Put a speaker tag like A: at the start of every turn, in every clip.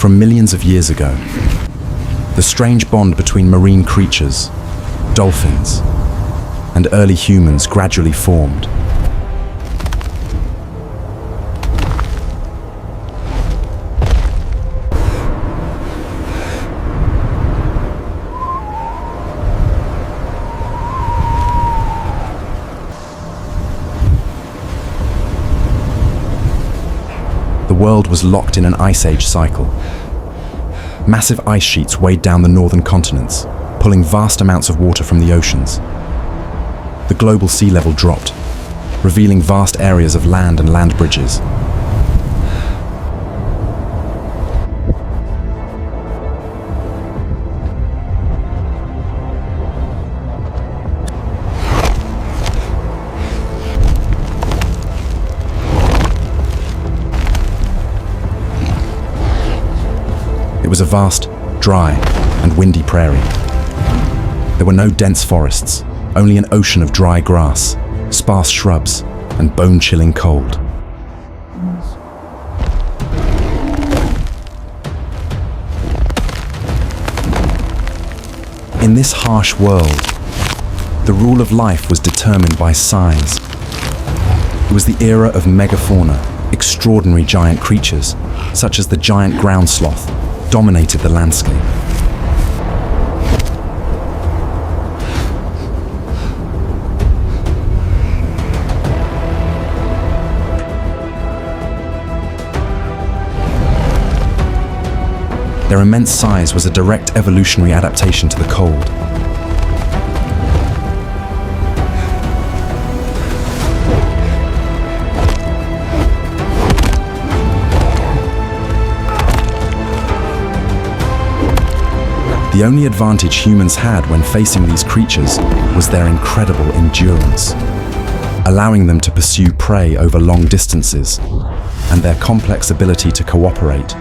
A: from millions of years ago. The strange bond between marine creatures, dolphins, and early humans gradually formed. The world was locked in an ice age cycle. Massive ice sheets weighed down the northern continents, pulling vast amounts of water from the oceans. The global sea level dropped, revealing vast areas of land and land bridges. It was a vast, dry, and windy prairie. There were no dense forests, only an ocean of dry grass, sparse shrubs, and bone-chilling cold. In this harsh world, the rule of life was determined by size. It was the era of megafauna, extraordinary giant creatures, such as the giant ground sloth, dominated the landscape. Their immense size was a direct evolutionary adaptation to the cold. The only advantage humans had when facing these creatures was their incredible endurance, allowing them to pursue prey over long distances, and their complex ability to cooperate.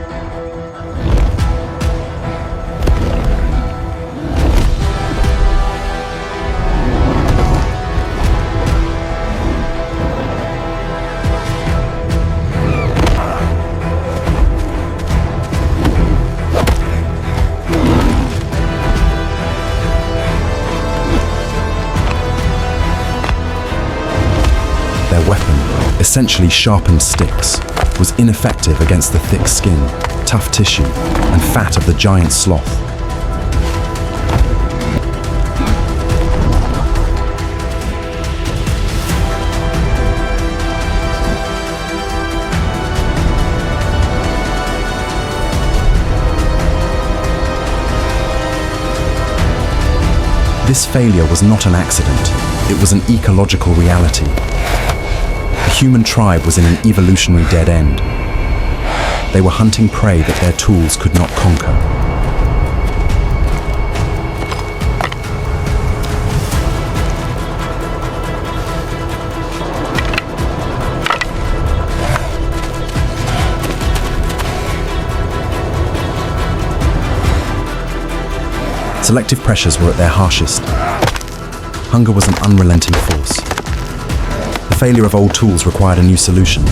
A: Their weapon, essentially sharpened sticks, was ineffective against the thick skin, tough tissue, and fat of the giant sloth. This failure was not an accident, it was an ecological reality. The human tribe was in an evolutionary dead end. They were hunting prey that their tools could not conquer. Selective pressures were at their harshest. Hunger was an unrelenting force. The failure of old tools required a new solution.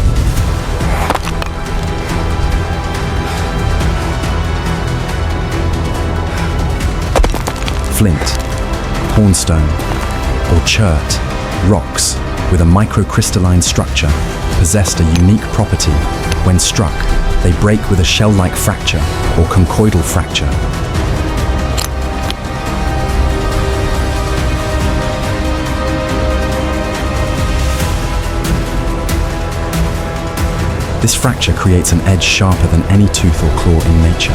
A: Flint, hornstone, or chert, rocks with a microcrystalline structure, possessed a unique property. When struck, they break with a shell-like fracture or conchoidal fracture. This fracture creates an edge sharper than any tooth or claw in nature.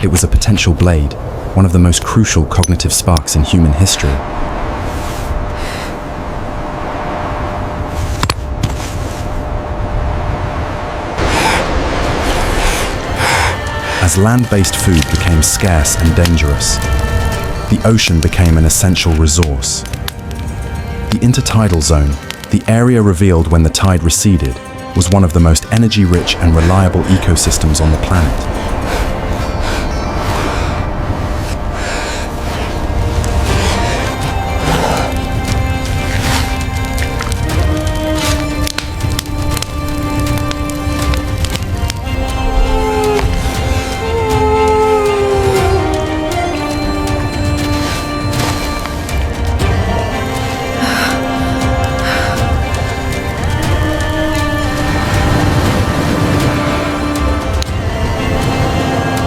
A: It was a potential blade, one of the most crucial cognitive sparks in human history. As land-based food became scarce and dangerous, the ocean became an essential resource. The intertidal zone, the area revealed when the tide receded, was one of the most energy-rich and reliable ecosystems on the planet.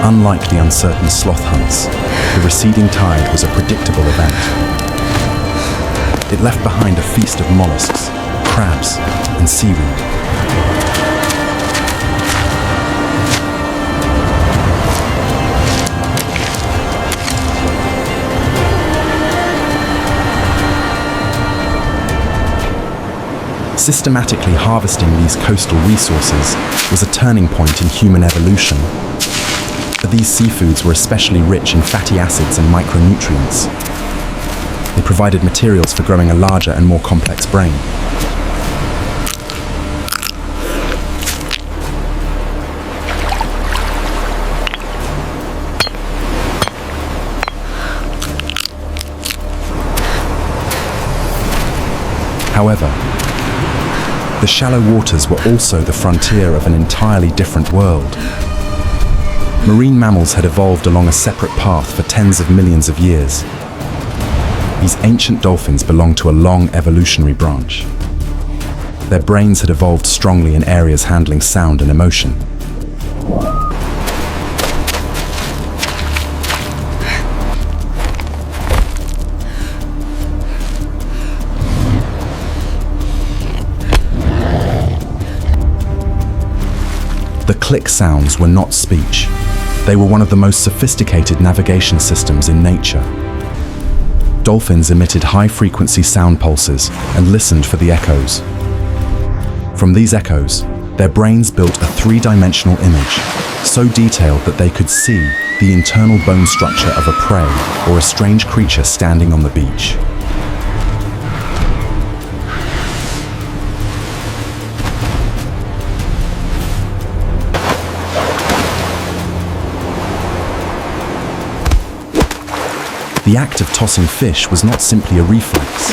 A: Unlike the uncertain sloth hunts, the receding tide was a predictable event. It left behind a feast of mollusks, crabs, and seaweed. Systematically harvesting these coastal resources was a turning point in human evolution. But these seafoods were especially rich in fatty acids and micronutrients. They provided materials for growing a larger and more complex brain. However, the shallow waters were also the frontier of an entirely different world. Marine mammals had evolved along a separate path for tens of millions of years. These ancient dolphins belonged to a long evolutionary branch. Their brains had evolved strongly in areas handling sound and emotion. The click sounds were not speech. They were one of the most sophisticated navigation systems in nature. Dolphins emitted high-frequency sound pulses and listened for the echoes. From these echoes, their brains built a three-dimensional image, so detailed that they could see the internal bone structure of a prey or a strange creature standing on the beach. The act of tossing fish was not simply a reflex.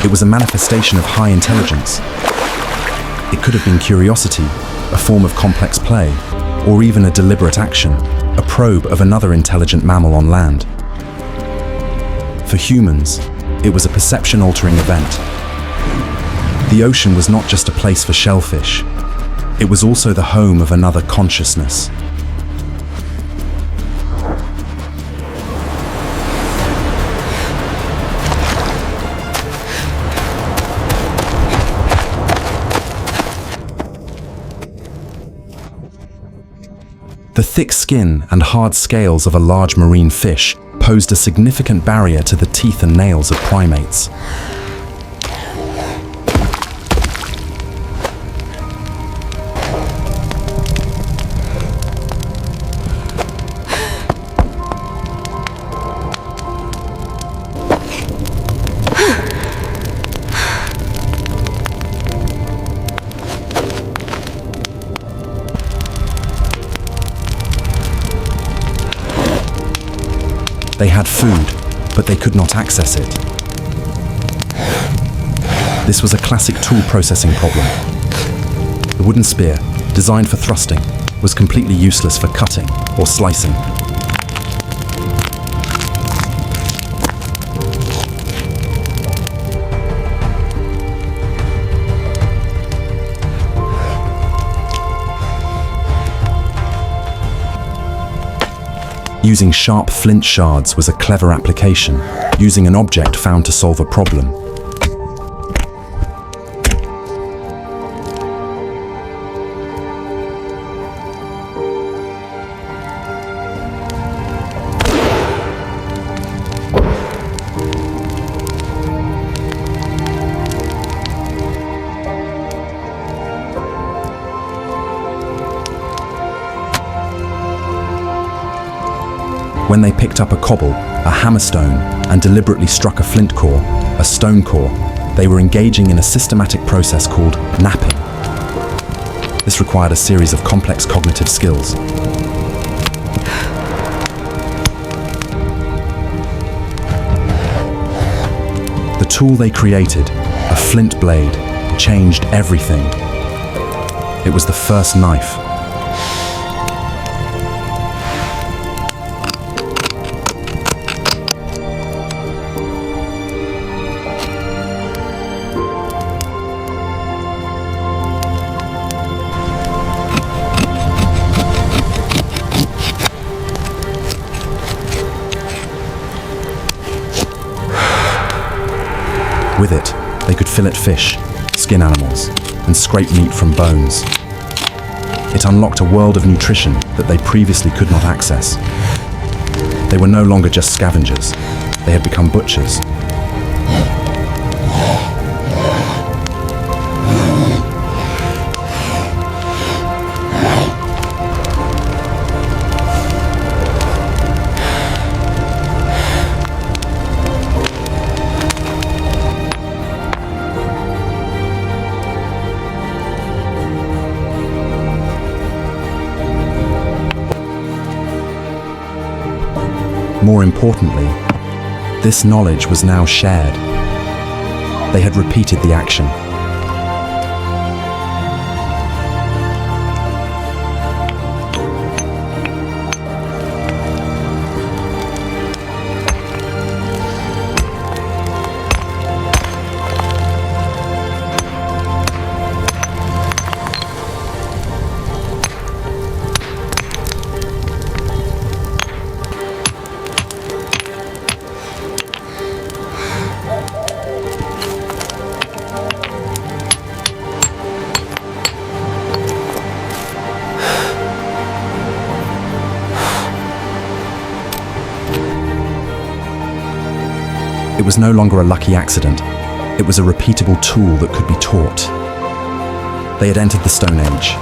A: It was a manifestation of high intelligence. It could have been curiosity, a form of complex play, or even a deliberate action, a probe of another intelligent mammal on land. For humans, it was a perception-altering event. The ocean was not just a place for shellfish. It was also the home of another consciousness. The thick skin and hard scales of a large marine fish posed a significant barrier to the teeth and nails of primates. They had food, but they could not access it. This was a classic tool processing problem. The wooden spear, designed for thrusting, was completely useless for cutting or slicing. Using sharp flint shards was a clever application, using an object found to solve a problem. When they picked up a cobble, a hammerstone, and deliberately struck a flint core, a stone core, they were engaging in a systematic process called knapping. This required a series of complex cognitive skills. The tool they created, a flint blade, changed everything. It was the first knife. With it, they could fillet fish, skin animals, and scrape meat from bones. It unlocked a world of nutrition that they previously could not access. They were no longer just scavengers, they had become butchers. More importantly, this knowledge was now shared. They had repeated the action. It was no longer a lucky accident. It was a repeatable tool that could be taught. They had entered the Stone Age.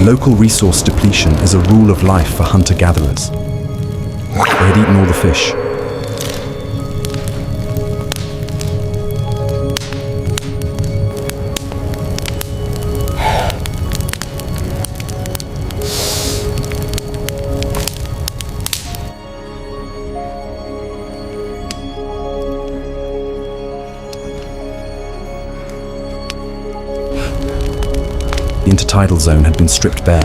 A: Local resource depletion is a rule of life for hunter-gatherers. They had eaten all the fish. The intertidal zone had been stripped bare.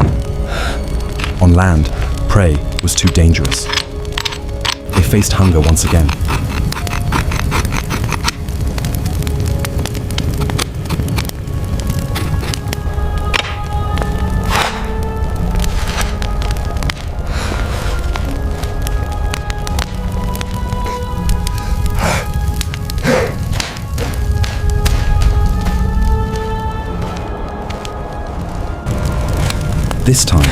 A: On land, prey was too dangerous. They faced hunger once again. This time,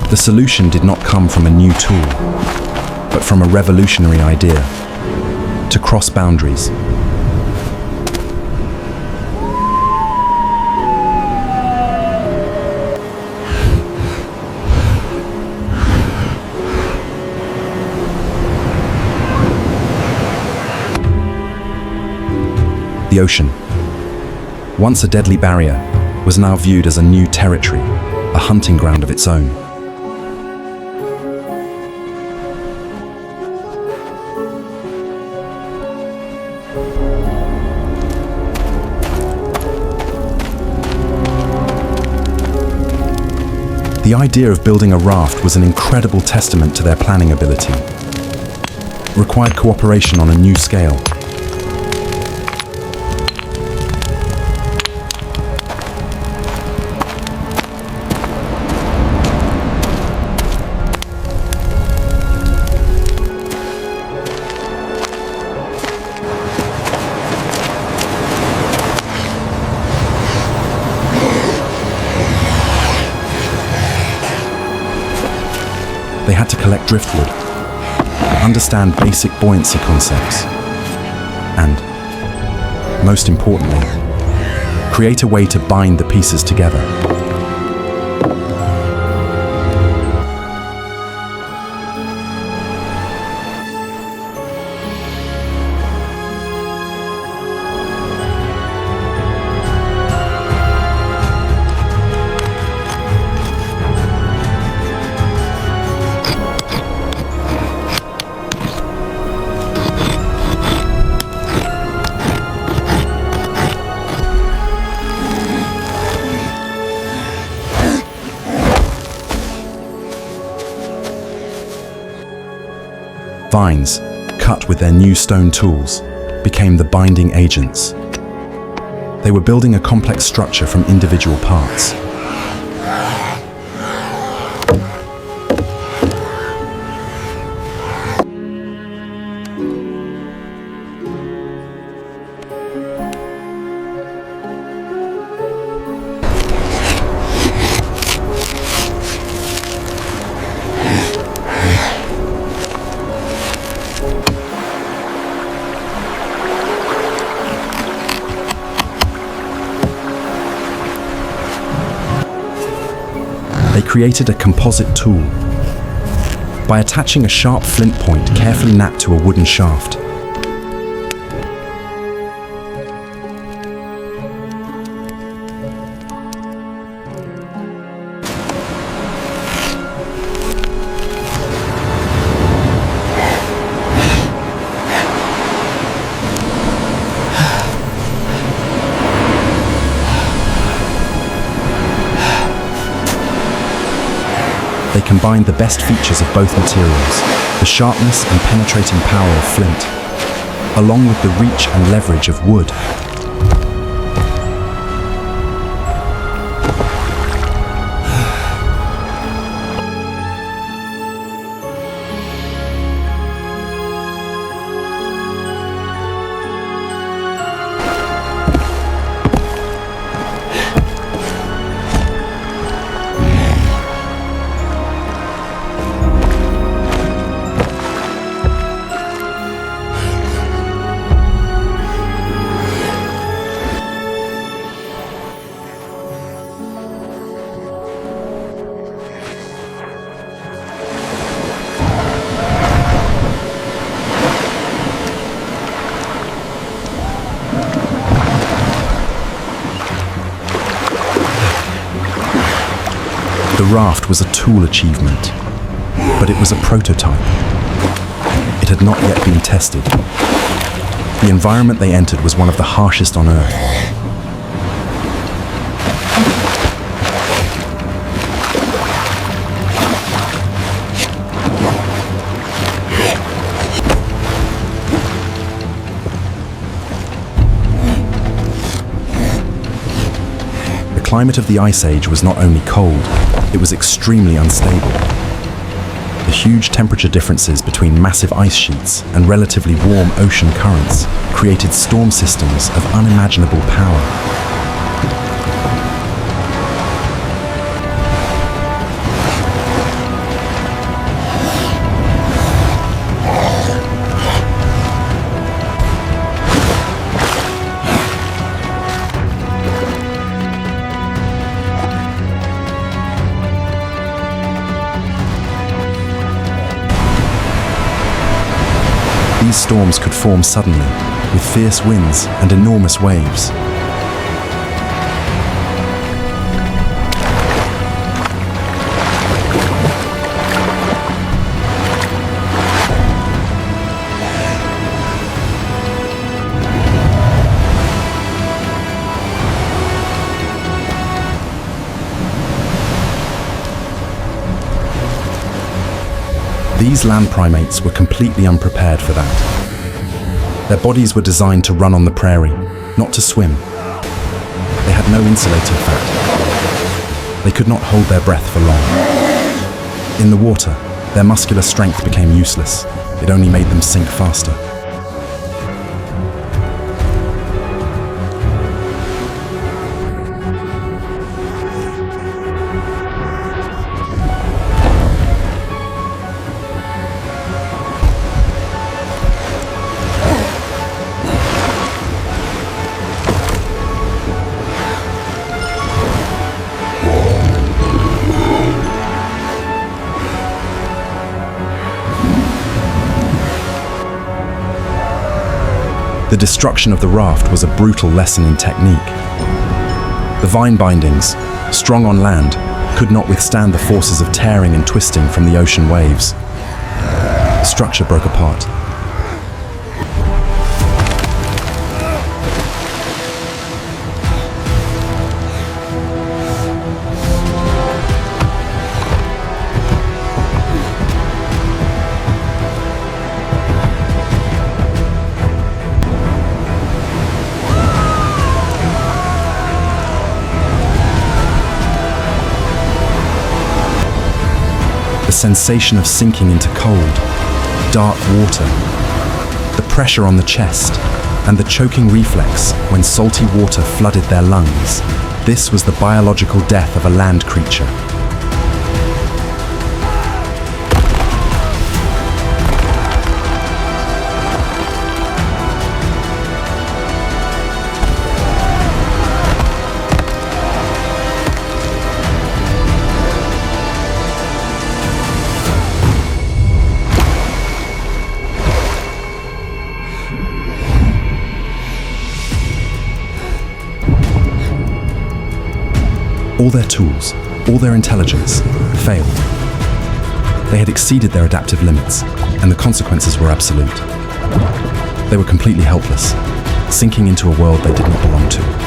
A: the solution did not come from a new tool, but from a revolutionary idea: to cross boundaries. The ocean, once a deadly barrier, was now viewed as a new territory, a hunting ground of its own. The idea of building a raft was an incredible testament to their planning ability. It required cooperation on a new scale. had to collect driftwood, understand basic buoyancy concepts, and, most importantly, create a way to bind the pieces together. Vines, cut with their new stone tools, became the binding agents. They were building a complex structure from individual parts. They created a composite tool by attaching a sharp flint point carefully knapped to a wooden shaft. They combined the best features of both materials, the sharpness and penetrating power of flint, along with the reach and leverage of wood. The raft was a tool achievement, but it was a prototype. It had not yet been tested. The environment they entered was one of the harshest on Earth. The climate of the Ice Age was not only cold, it was extremely unstable. The huge temperature differences between massive ice sheets and relatively warm ocean currents created storm systems of unimaginable power. These storms could form suddenly, with fierce winds and enormous waves. These land primates were completely unprepared for that. Their bodies were designed to run on the prairie, not to swim. They had no insulating fat. They could not hold their breath for long. In the water, their muscular strength became useless. It only made them sink faster. The destruction of the raft was a brutal lesson in technique. The vine bindings, strong on land, could not withstand the forces of tearing and twisting from the ocean waves. The structure broke apart. The sensation of sinking into cold, dark water, the pressure on the chest, and the choking reflex when salty water flooded their lungs. This was the biological death of a land creature. All their tools, all their intelligence, failed. They had exceeded their adaptive limits, and the consequences were absolute. They were completely helpless, sinking into a world they did not belong to.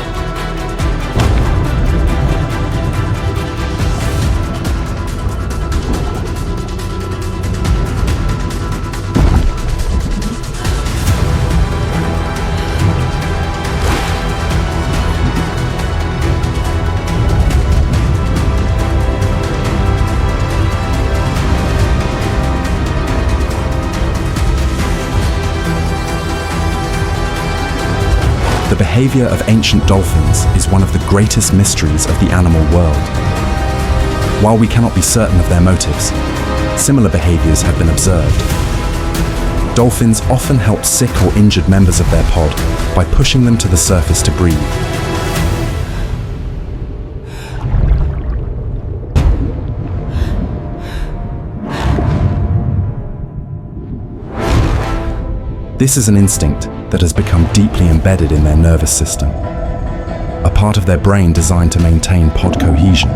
A: The behavior of ancient dolphins is one of the greatest mysteries of the animal world. While we cannot be certain of their motives, similar behaviors have been observed. Dolphins often help sick or injured members of their pod by pushing them to the surface to breathe. This is an instinct that has become deeply embedded in their nervous system, a part of their brain designed to maintain pod cohesion.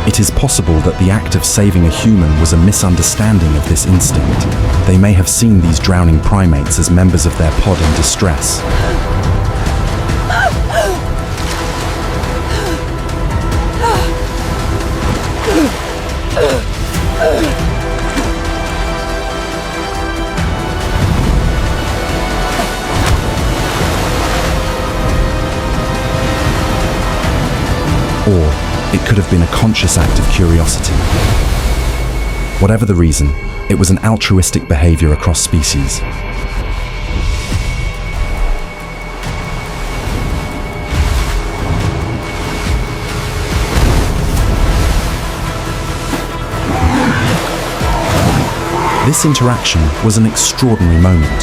A: It is possible that the act of saving a human was a misunderstanding of this instinct. They may have seen these drowning primates as members of their pod in distress. Or it could have been a conscious act of curiosity. Whatever the reason, it was an altruistic behavior across species. This interaction was an extraordinary moment.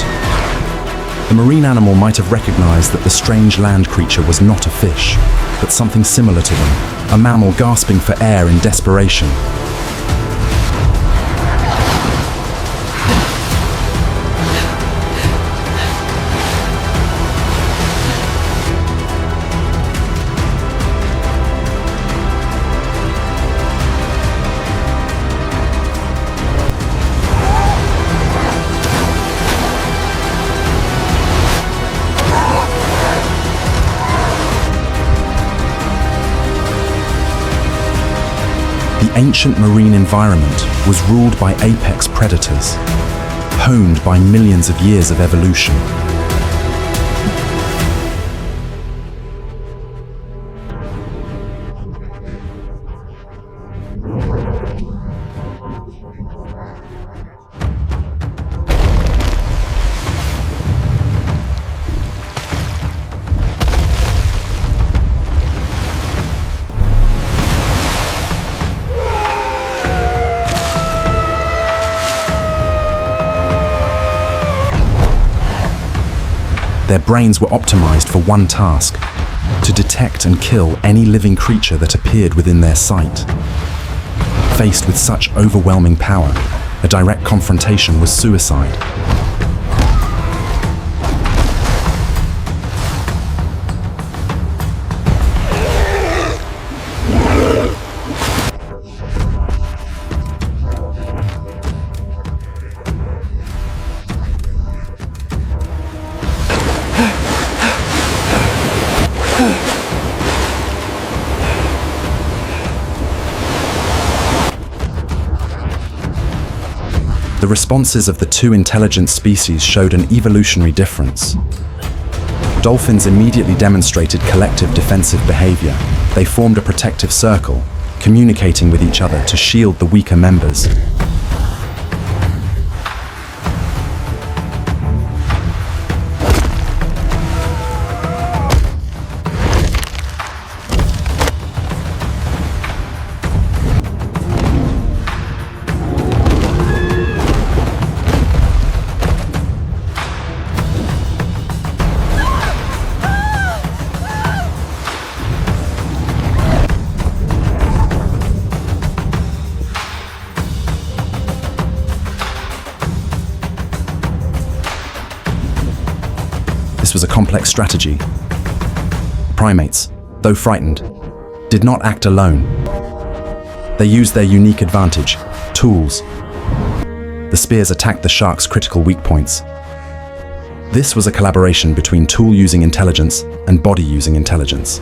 A: The marine animal might have recognized that the strange land creature was not a fish, but something similar to them. A mammal gasping for air in desperation. The ancient marine environment was ruled by apex predators, honed by millions of years of evolution. Their brains were optimized for one task: to detect and kill any living creature that appeared within their sight. Faced with such overwhelming power, a direct confrontation was suicide. The responses of the two intelligent species showed an evolutionary difference. Dolphins immediately demonstrated collective defensive behavior. They formed a protective circle, communicating with each other to shield the weaker members. This was a complex strategy. Primates, though frightened, did not act alone. They used their unique advantage, tools. The spears attacked the shark's critical weak points. This was a collaboration between tool-using intelligence and body-using intelligence.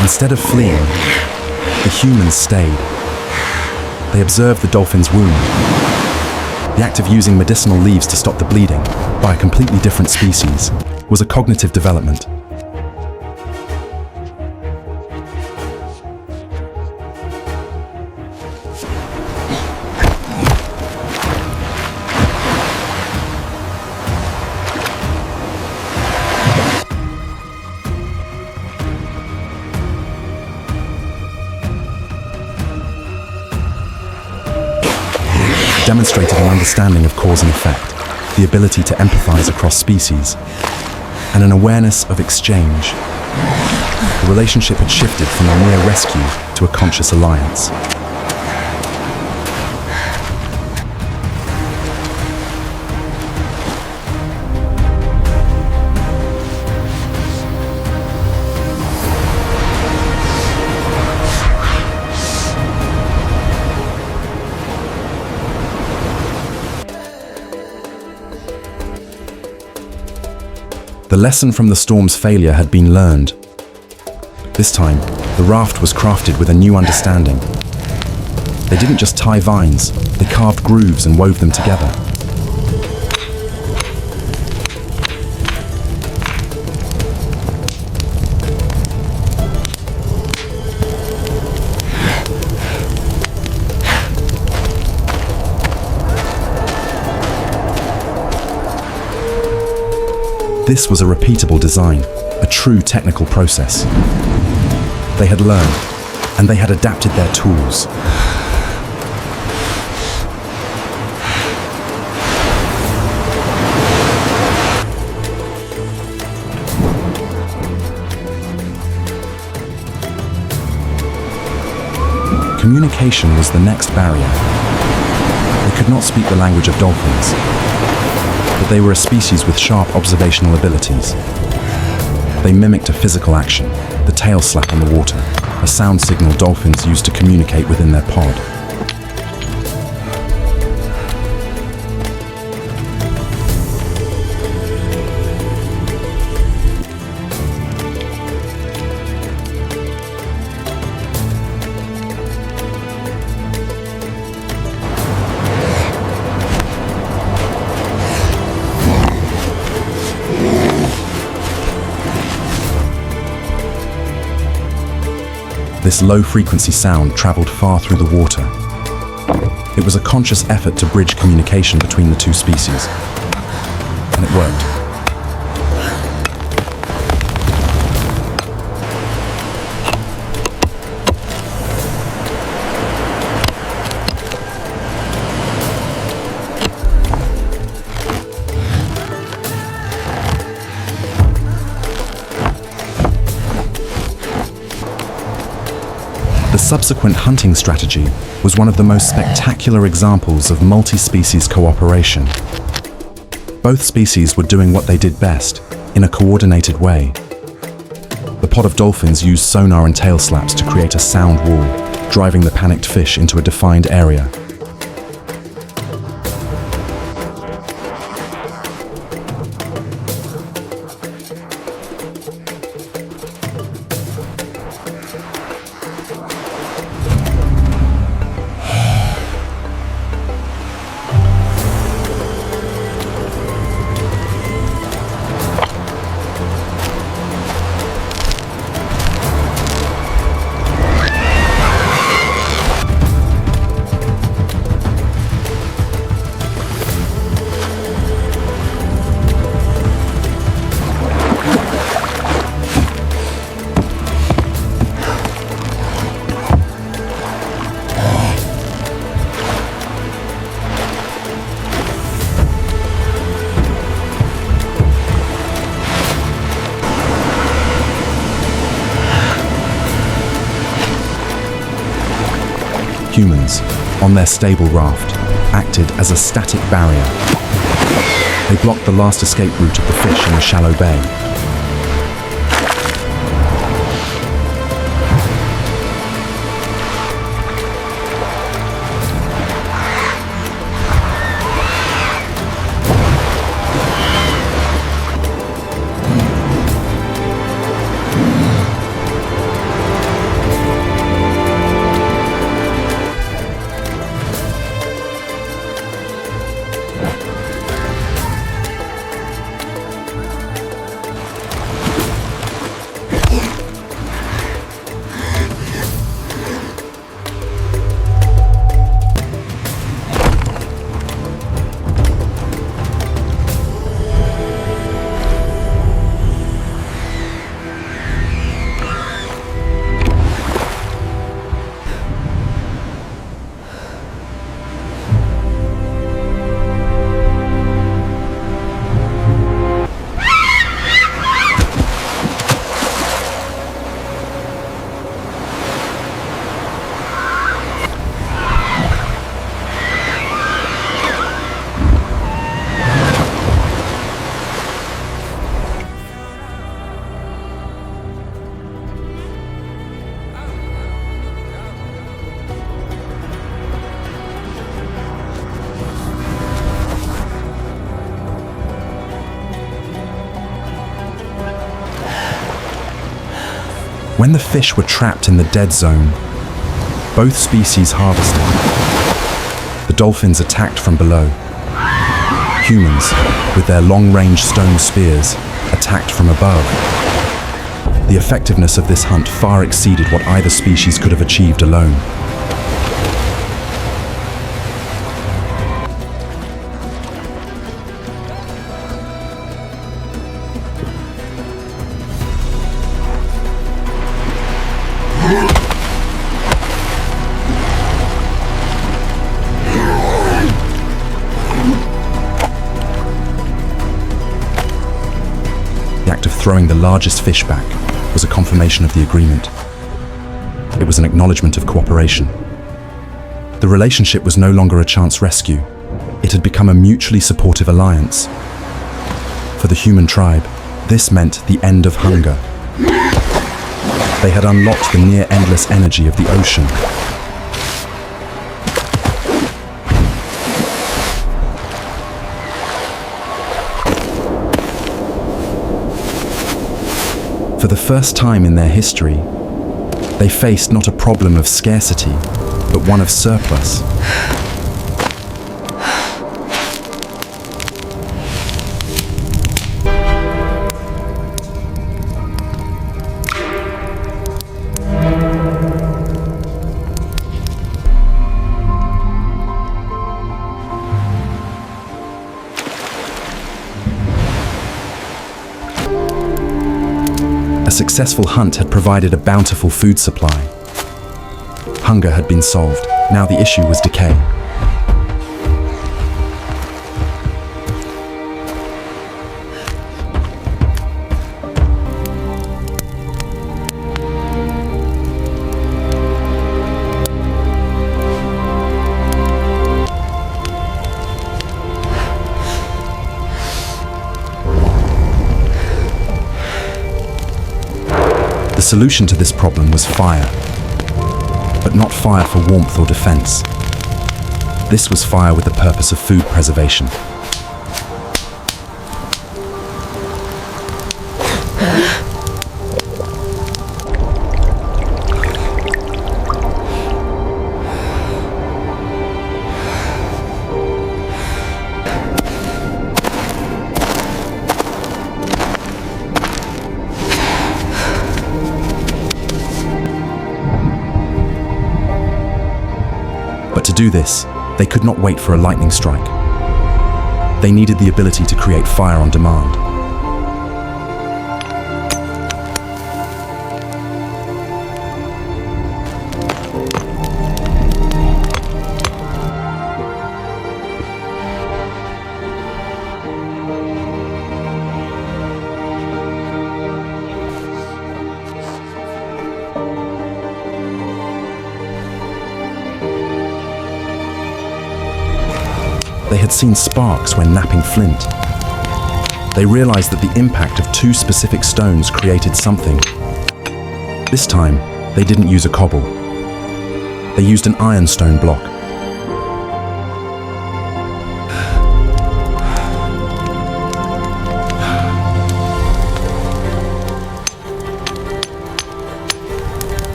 A: Instead of fleeing, the humans stayed. They observed the dolphin's wound. The act of using medicinal leaves to stop the bleeding, by a completely different species, was a cognitive development. Demonstrated an understanding of cause and effect, the ability to empathize across species, and an awareness of exchange. The relationship had shifted from a mere rescue to a conscious alliance. The lesson from the storm's failure had been learned. This time, the raft was crafted with a new understanding. They didn't just tie vines, they carved grooves and wove them together. This was a repeatable design, a true technical process. They had learned, and they had adapted their tools. Communication was the next barrier. They could not speak the language of dolphins, but they were a species with sharp observational abilities. They mimicked a physical action, the tail slap on the water, a sound signal dolphins used to communicate within their pod. this low-frequency sound traveled far through the water. It was a conscious effort to bridge communication between the two species, and it worked. The subsequent hunting strategy was one of the most spectacular examples of multi-species cooperation. Both species were doing what they did best, in a coordinated way. The pod of dolphins used sonar and tail slaps to create a sound wall, driving the panicked fish into a defined area. Humans, on their stable raft, acted as a static barrier. They blocked the last escape route of the fish in the shallow bay. When the fish were trapped in the dead zone, both species harvested. The dolphins attacked from below. Humans, with their long-range stone spears, attacked from above. The effectiveness of this hunt far exceeded what either species could have achieved alone. The act of throwing the largest fish back was a confirmation of the agreement. It was an acknowledgement of cooperation. The relationship was no longer a chance rescue. It had become a mutually supportive alliance. For the human tribe, this meant the end of hunger. They had unlocked the near-endless energy of the ocean. For the first time in their history, they faced not a problem of scarcity, but one of surplus. successful hunt had provided a bountiful food supply. Hunger had been solved. Now the issue was decay. The solution to this problem was fire, but not fire for warmth or defense. This was fire with the purpose of food preservation. But to do this, they could not wait for a lightning strike. They needed the ability to create fire on demand. They had seen sparks when knapping flint. They realized that the impact of two specific stones created something. This time, they didn't use a cobble. They used an ironstone block.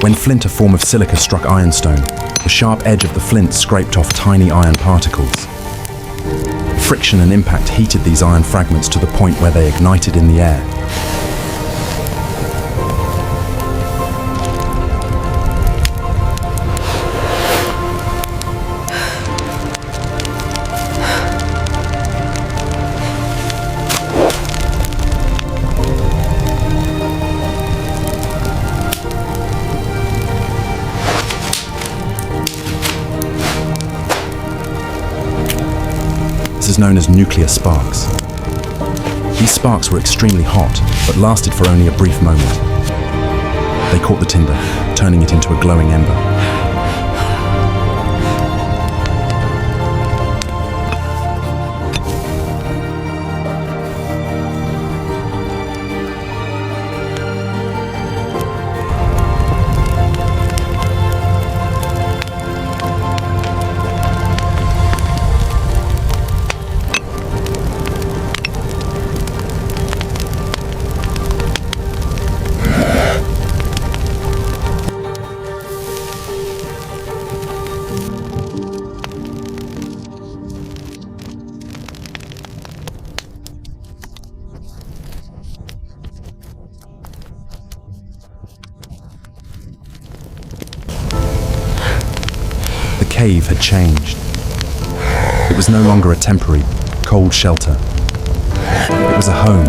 A: When flint, a form of silica, struck ironstone, the sharp edge of the flint scraped off tiny iron particles. Friction and impact heated these iron fragments to the point where they ignited in the air. This is known as nuclear sparks. These sparks were extremely hot, but lasted for only a brief moment. They caught the tinder, turning it into a glowing ember. The cave had changed. It was no longer a temporary, cold shelter. It was a home.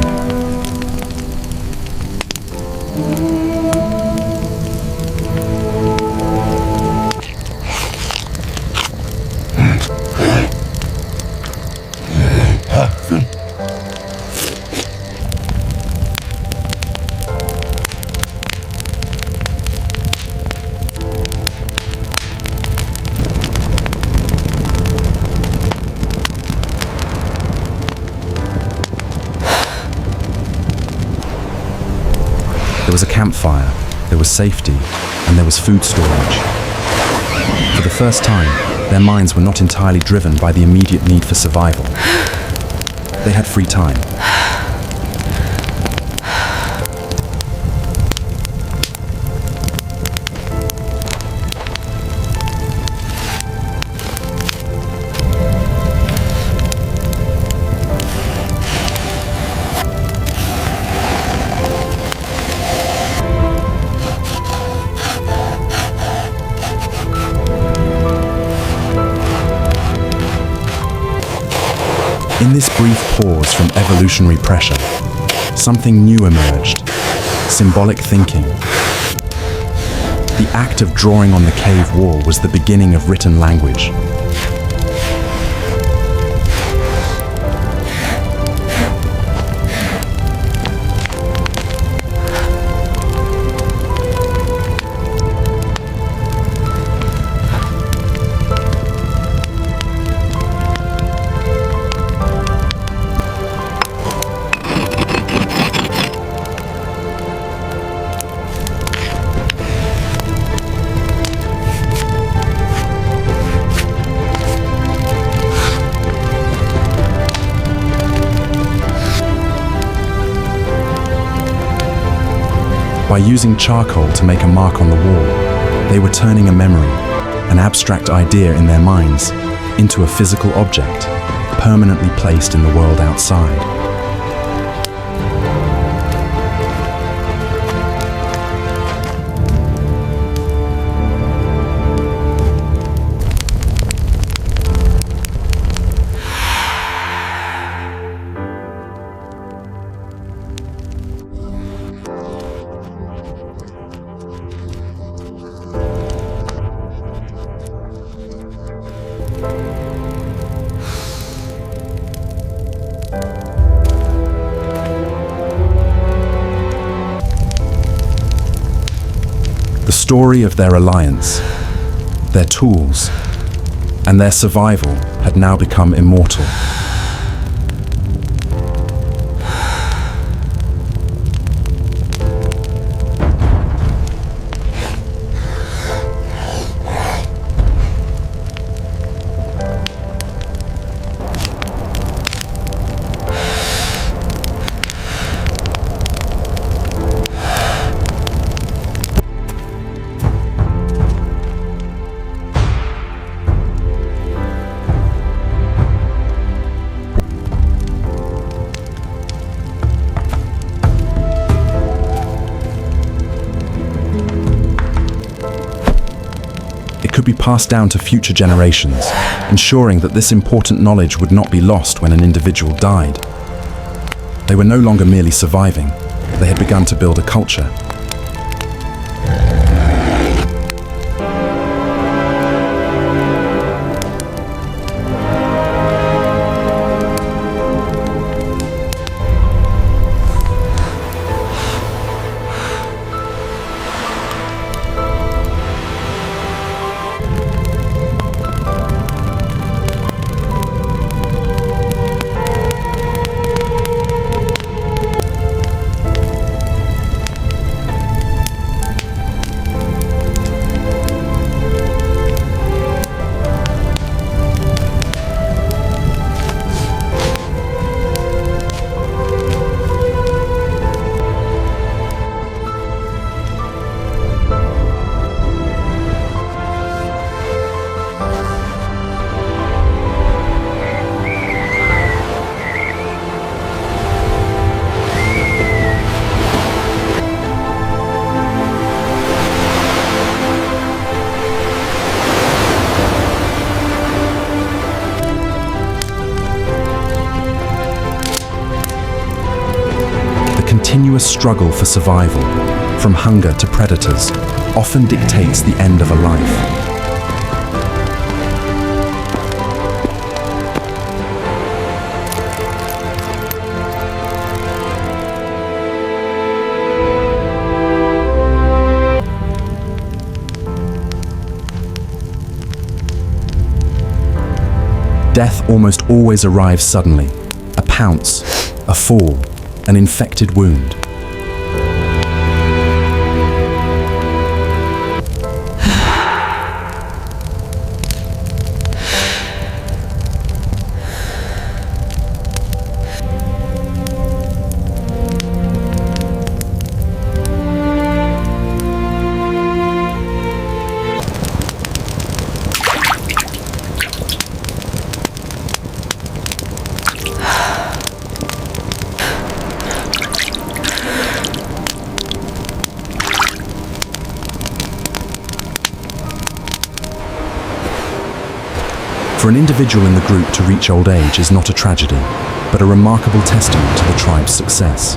A: There was a campfire, there was safety, and there was food storage. For the first time, their minds were not entirely driven by the immediate need for survival. They had free time. In this brief pause from evolutionary pressure, something new emerged: symbolic thinking. The act of drawing on the cave wall was the beginning of written language. By using charcoal to make a mark on the wall, they were turning a memory, an abstract idea in their minds, into a physical object, permanently placed in the world outside. The story of their alliance, their tools, and their survival had now become immortal. Could be passed down to future generations, ensuring that this important knowledge would not be lost when an individual died. They were no longer merely surviving, they had begun to build a culture. Continuous struggle for survival, from hunger to predators, often dictates the end of a life. Death almost always arrives suddenly: a pounce, a fall, an infected wound. For an individual in the group to reach old age is not a tragedy, but a remarkable testament to the tribe's success.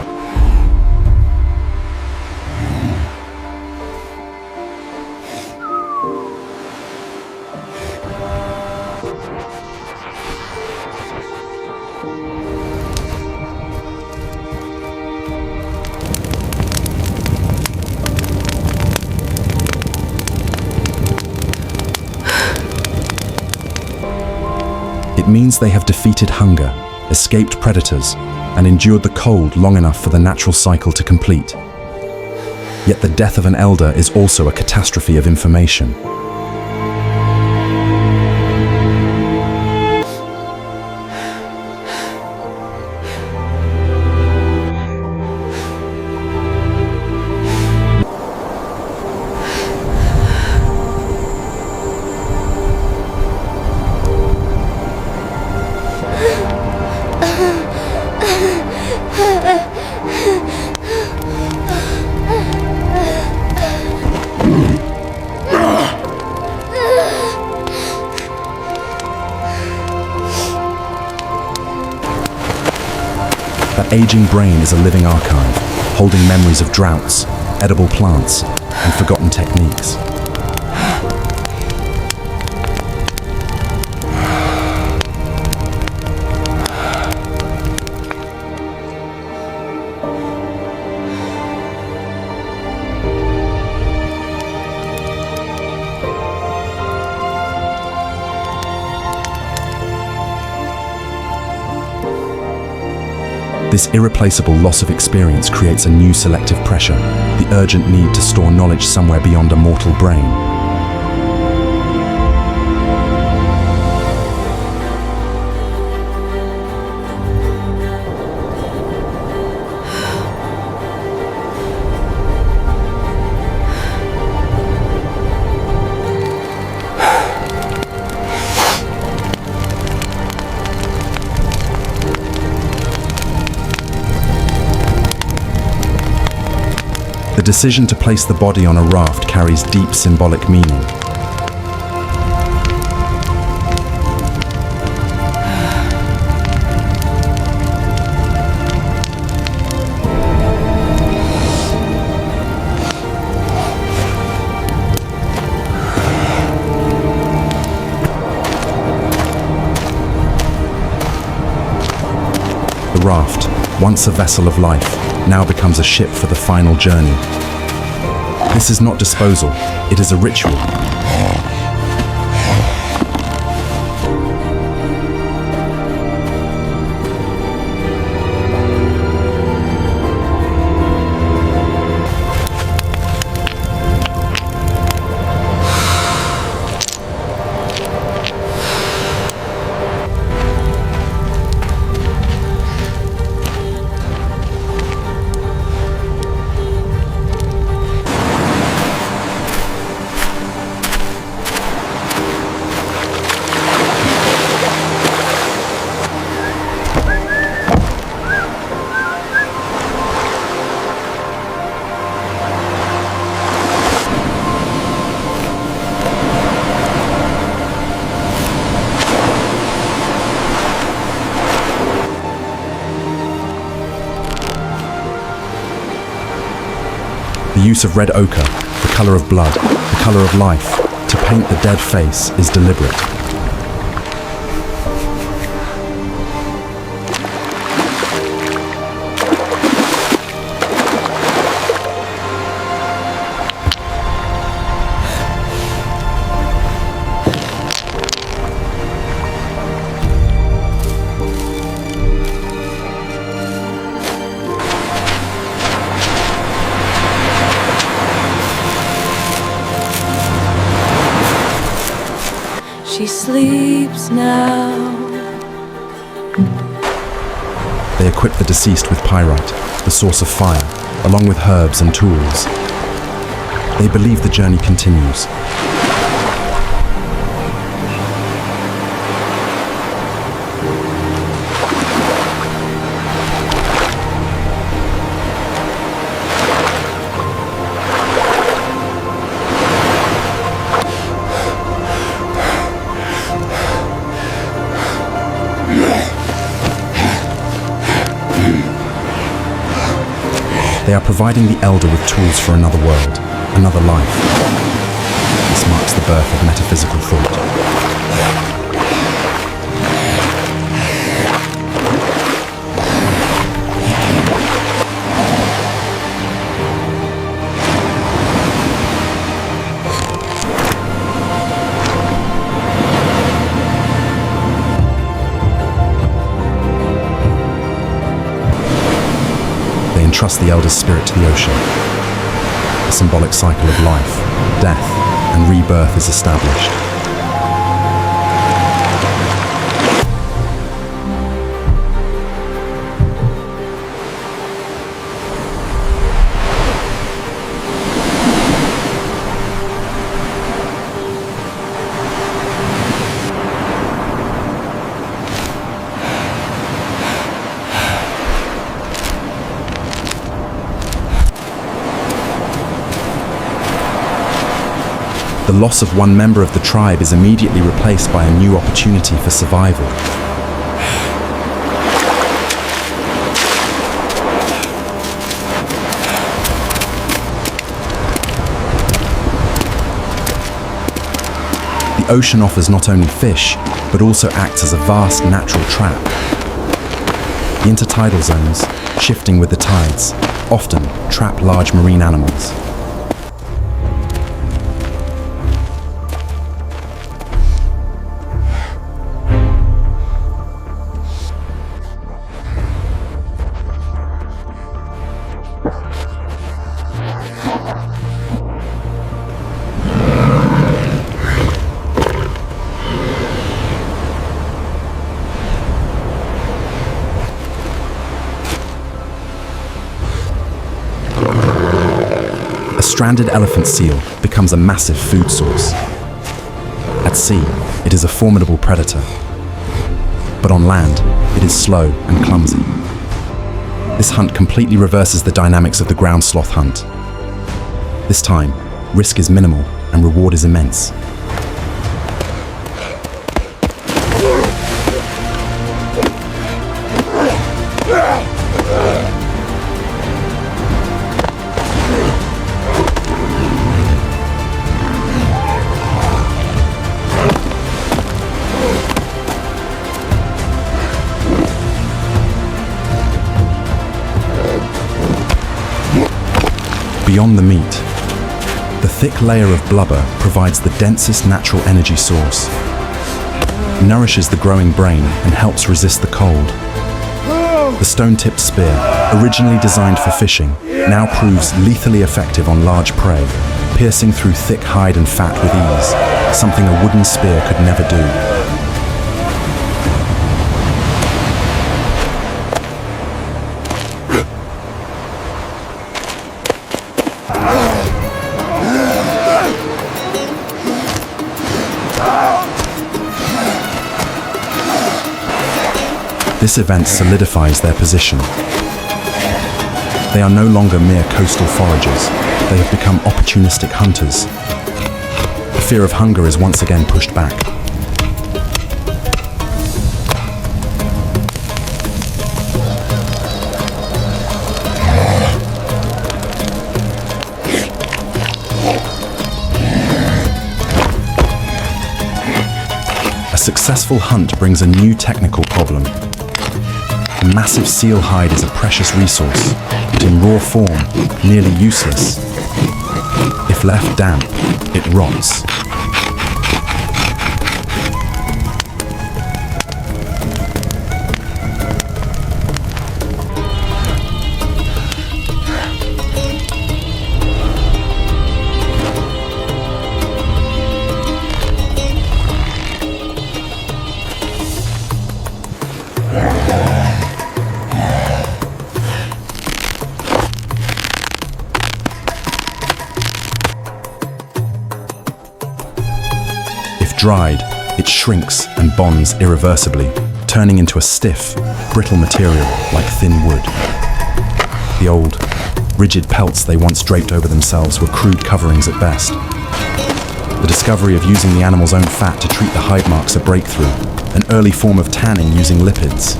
A: It means they have defeated hunger, escaped predators, and endured the cold long enough for the natural cycle to complete. Yet the death of an elder is also a catastrophe of information. That aging brain is a living archive, holding memories of droughts, edible plants, and forgotten techniques. This irreplaceable loss of experience creates a new selective pressure, the urgent need to store knowledge somewhere beyond a mortal brain. The decision to place the body on a raft carries deep symbolic meaning. The raft, once a vessel of life, now becomes a ship for the final journey. This is not disposal, it is a ritual. The use of red ochre, the color of blood, the color of life, to paint the dead face is deliberate.
B: She sleeps now.
A: They equip the deceased with pyrite, the source of fire, along with herbs and tools. They believe the journey continues. They are providing the elder with tools for another world, another life. This marks the birth of metaphysical thought. Entrust the elder's spirit to the ocean. A symbolic cycle of life, death, and rebirth is established. The loss of one member of the tribe is immediately replaced by a new opportunity for survival. The ocean offers not only fish, but also acts as a vast natural trap. The intertidal zones, shifting with the tides, often trap large marine animals. A stranded elephant seal becomes a massive food source. At sea, it is a formidable predator. But on land, it is slow and clumsy. This hunt completely reverses the dynamics of the ground sloth hunt. This time, risk is minimal and reward is immense. Beyond the meat, the thick layer of blubber provides the densest natural energy source, nourishes the growing brain and helps resist the cold. The stone-tipped spear, originally designed for fishing, now proves lethally effective on large prey, piercing through thick hide and fat with ease, something a wooden spear could never do. This event solidifies their position. They are no longer mere coastal foragers. They have become opportunistic hunters. The fear of hunger is once again pushed back. A successful hunt brings a new technical problem. The massive seal hide is a precious resource, but in raw form, nearly useless. If left damp, it rots. Dried, it shrinks and bonds irreversibly, turning into a stiff, brittle material like thin wood. The old, rigid pelts they once draped over themselves were crude coverings at best. The discovery of using the animal's own fat to treat the hide marks a breakthrough, an early form of tanning using lipids.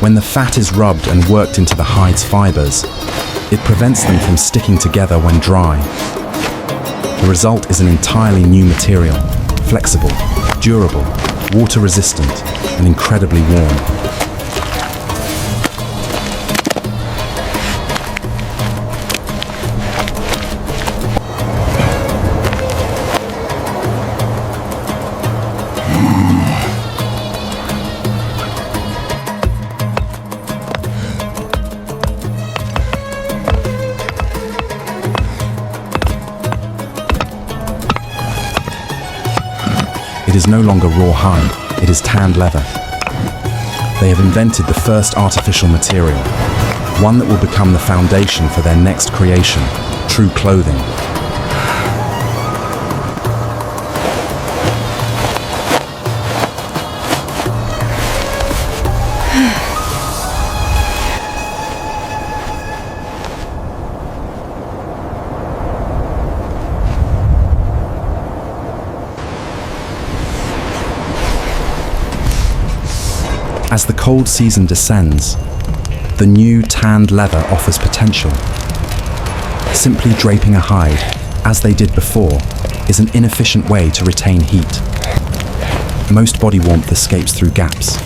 A: When the fat is rubbed and worked into the hide's fibers, it prevents them from sticking together when dry. The result is an entirely new material, flexible, durable, water-resistant, and incredibly warm. It is no longer raw hide, it is tanned leather. They have invented the first artificial material, one that will become the foundation for their next creation, true clothing. As the cold season descends, the new tanned leather offers potential. Simply draping a hide, as they did before, is an inefficient way to retain heat. Most body warmth escapes through gaps.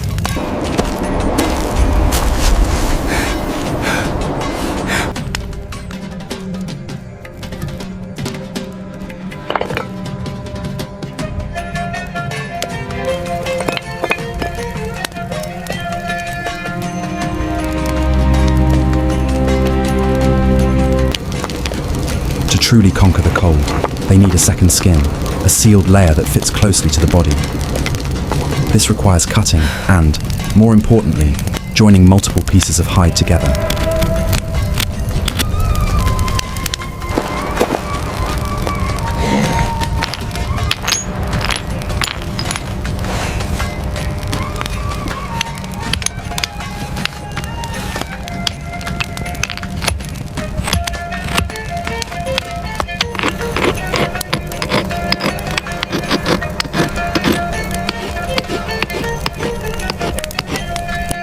A: To truly conquer the cold, they need a second skin, a sealed layer that fits closely to the body. This requires cutting and, more importantly, joining multiple pieces of hide together.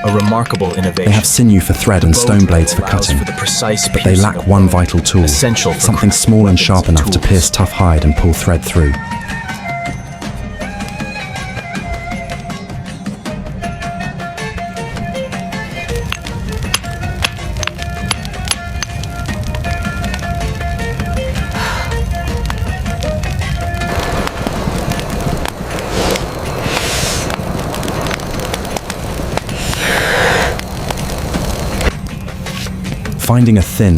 C: A remarkable innovation.
A: They have sinew for thread and stone blades for cutting, but they lack one vital tool, something small and sharp enough to pierce tough hide and pull thread through. Finding a thin,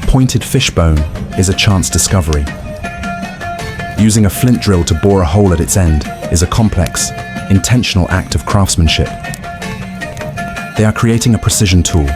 A: pointed fishbone is a chance discovery. Using a flint drill to bore a hole at its end is a complex, intentional act of craftsmanship. They are creating a precision tool.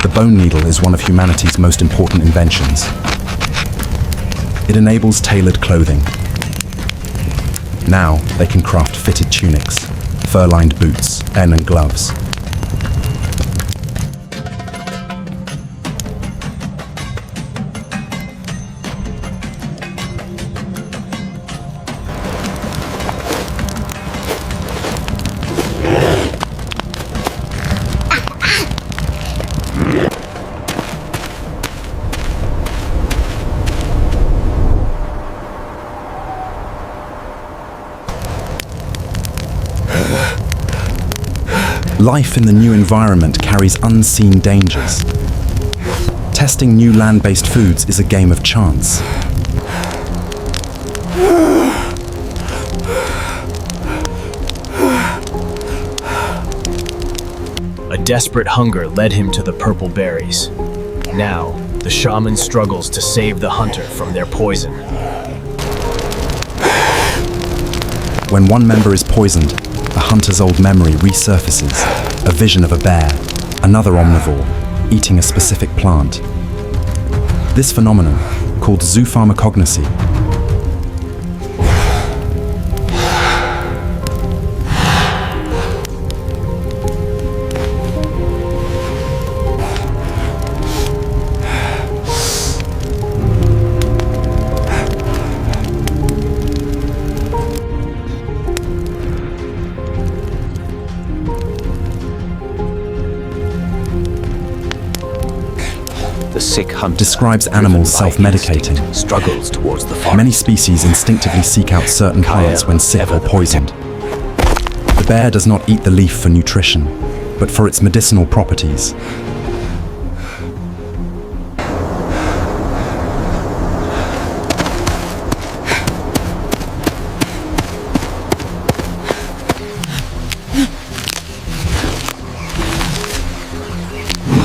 A: The bone needle is one of humanity's most important inventions. It enables tailored clothing. Now they can craft fitted tunics, fur-lined boots, and gloves. Life in the new environment carries unseen dangers. Testing new land-based foods is a game of chance.
C: A desperate hunger led him to the purple berries. Now, the shaman struggles to save the hunter from their poison.
A: When one member is poisoned, the hunter's old memory resurfaces, a vision of a bear, another omnivore, eating a specific plant. This phenomenon, called zoopharmacognosy,
D: The sick hunter
A: describes animals self-medicating.
D: Struggles towards the forest.
A: Many species instinctively seek out certain plants when sick or poisoned. The bear does not eat the leaf for nutrition, but for its medicinal properties.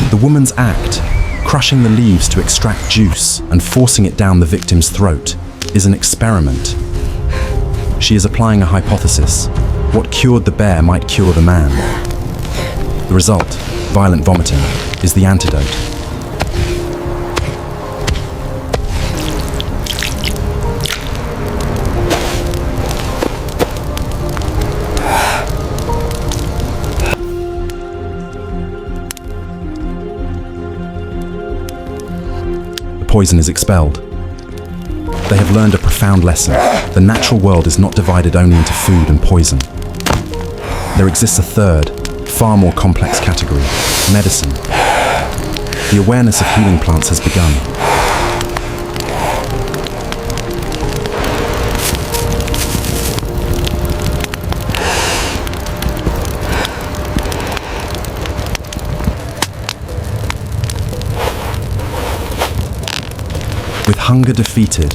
A: The woman's act, crushing the leaves to extract juice and forcing it down the victim's throat, is an experiment. She is applying a hypothesis. What cured the bear might cure the man. The result, violent vomiting, is the antidote. Poison is expelled. They have learned a profound lesson. The natural world is not divided only into food and poison. There exists a third, far more complex category, medicine. The awareness of healing plants has begun. With hunger defeated,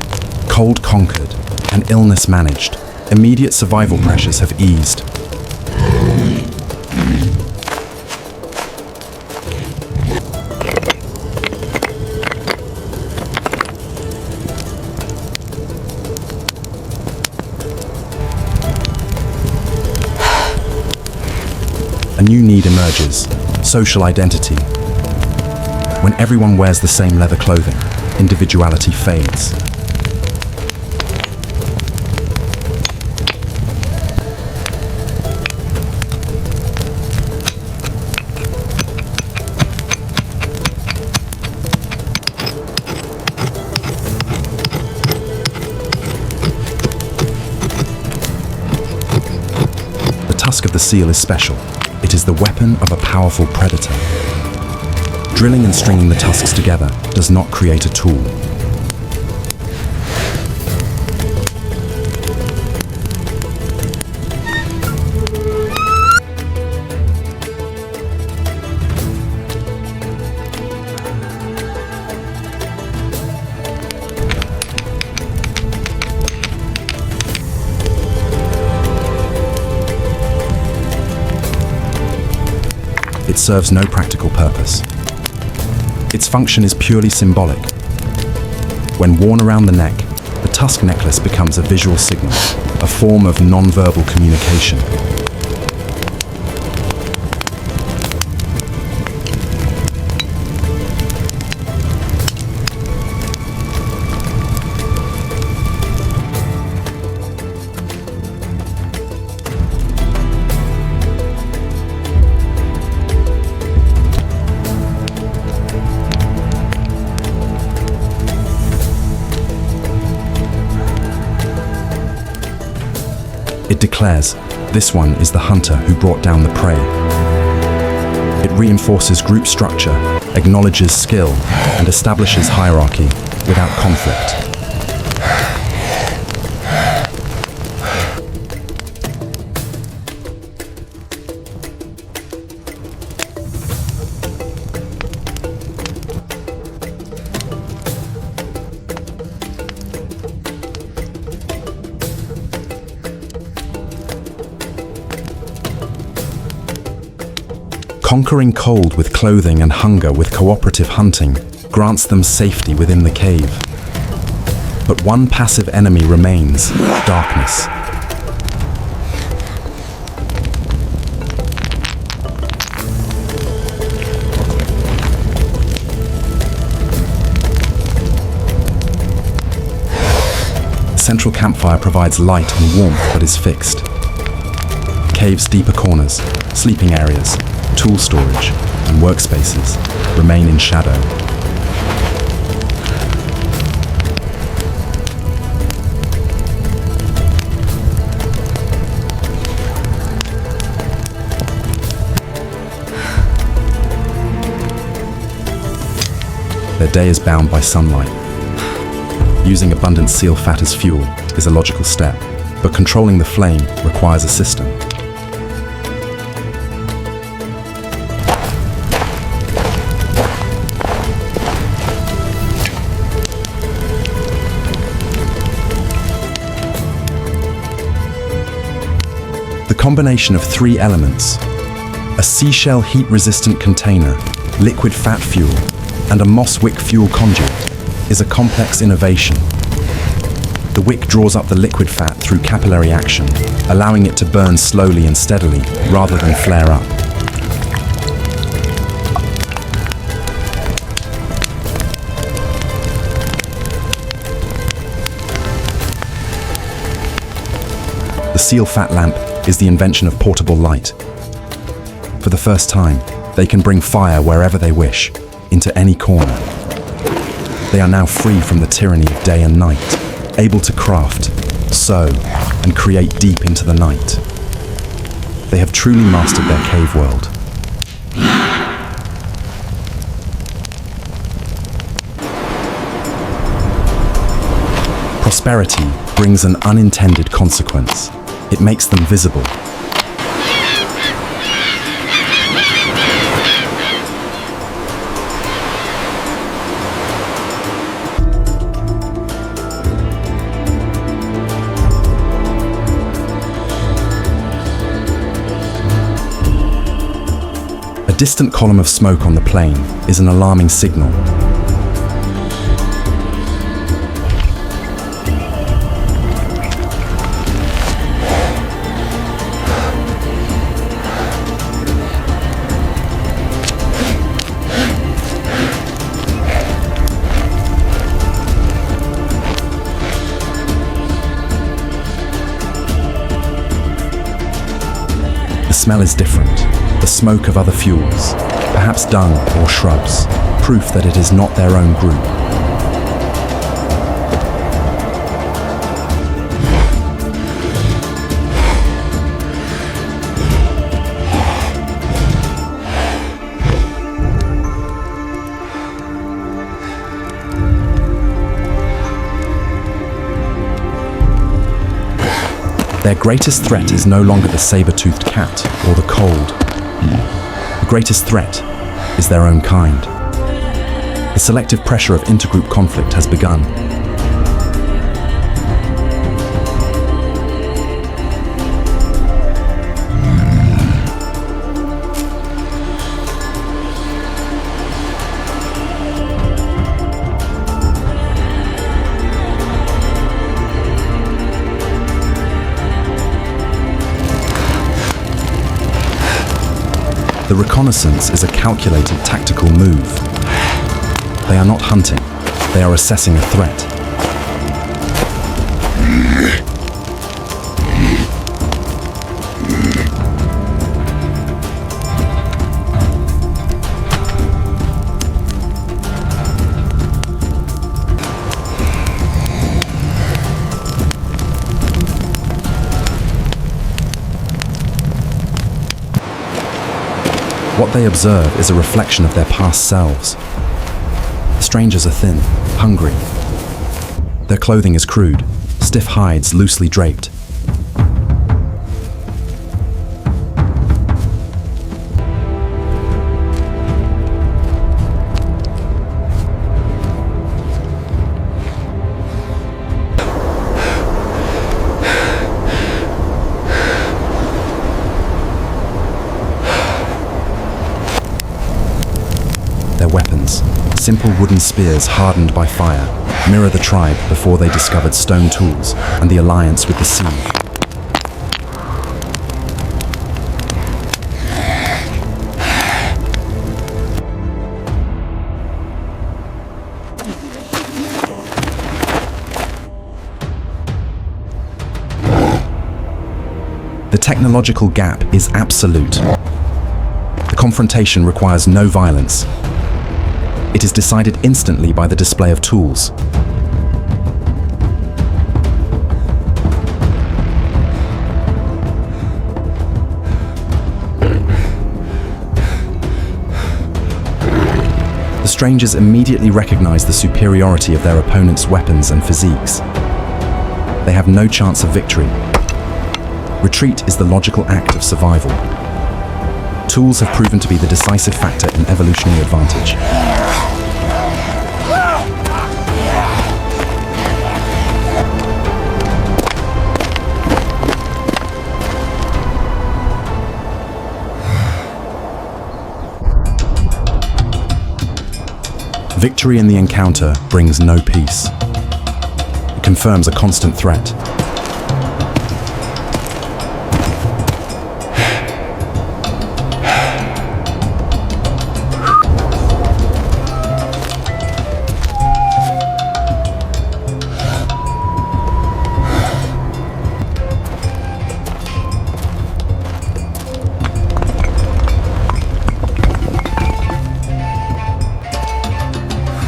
A: cold conquered, and illness managed, immediate survival pressures have eased. A new need emerges: social identity. When everyone wears the same leather clothing, individuality fades. The tusk of the seal is special. It is the weapon of a powerful predator. Drilling and stringing the tusks together does not create a tool. It serves no practical purpose. Its function is purely symbolic. When worn around the neck, the tusk necklace becomes a visual signal, a form of non-verbal communication. It declares, this one is the hunter who brought down the prey. It reinforces group structure, acknowledges skill, and establishes hierarchy without conflict. Conquering cold with clothing and hunger with cooperative hunting grants them safety within the cave. But one passive enemy remains: darkness. The central campfire provides light and warmth but is fixed. Cave's deeper corners, sleeping areas, tool storage, and workspaces remain in shadow. Their day is bound by sunlight. Using abundant seal fat as fuel is a logical step, but controlling the flame requires a system. The combination of three elements: a seashell heat-resistant container, liquid fat fuel, and a moss wick fuel conduit, is a complex innovation. The wick draws up the liquid fat through capillary action, allowing it to burn slowly and steadily rather than flare up. The seal fat lamp is the invention of portable light. For the first time, they can bring fire wherever they wish, into any corner. They are now free from the tyranny of day and night, able to craft, sew, and create deep into the night. They have truly mastered their cave world. Prosperity brings an unintended consequence. It makes them visible. A distant column of smoke on the plain is an alarming signal. The smell is different. The smoke of other fuels, perhaps dung or shrubs, proof that it is not their own group. Their greatest threat is no longer the saber-toothed cat or the cold. The greatest threat is their own kind. The selective pressure of intergroup conflict has begun. The reconnaissance is a calculated tactical move. They are not hunting, they are assessing a threat. What they observe is a reflection of their past selves. The strangers are thin, hungry. Their clothing is crude, stiff hides loosely draped. Simple wooden spears hardened by fire mirror the tribe before they discovered stone tools and the alliance with the sea. The technological gap is absolute. The confrontation requires no violence. It is decided instantly by the display of tools. The strangers immediately recognize the superiority of their opponent's weapons and physiques. They have no chance of victory. Retreat is the logical act of survival. Tools have proven to be the decisive factor in evolutionary advantage. Victory in the encounter brings no peace. It confirms a constant threat.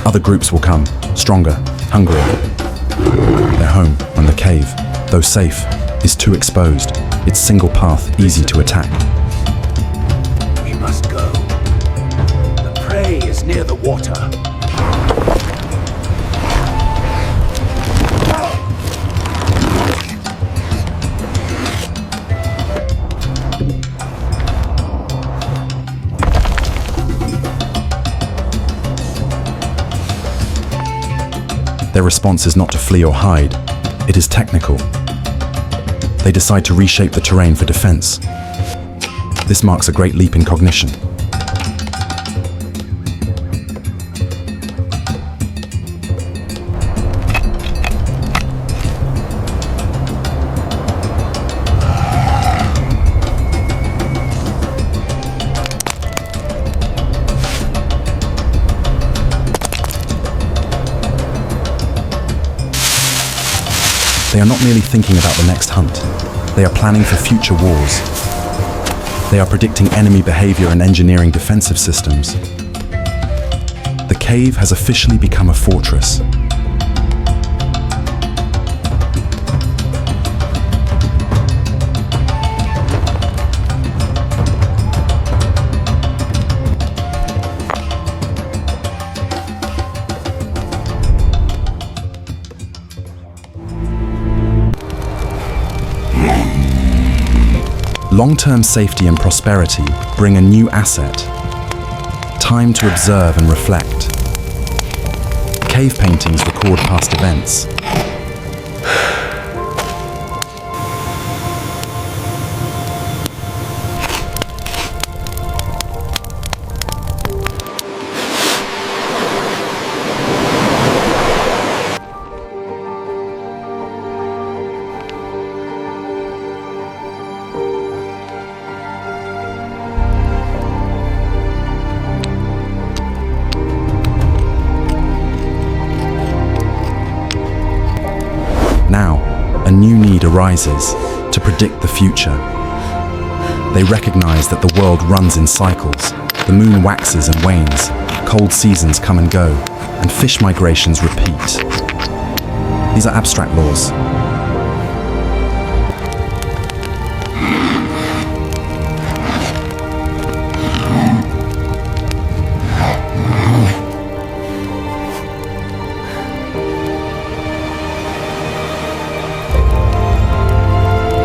A: Other groups will come, stronger, hungrier. Their home and the cave, though safe, is too exposed, its single path easy to attack.
E: We must go. The prey is near the water.
A: Their response is not to flee or hide, it is technical. They decide to reshape the terrain for defense. This marks a great leap in cognition. They are not merely thinking about the next hunt. They are planning for future wars. They are predicting enemy behavior and engineering defensive systems. The cave has officially become a fortress. Long-term safety and prosperity bring a new asset: time to observe and reflect. Cave paintings record past events. A new need arises to predict the future. They recognize that the world runs in cycles. The moon waxes and wanes, cold seasons come and go, and fish migrations repeat. These are abstract laws.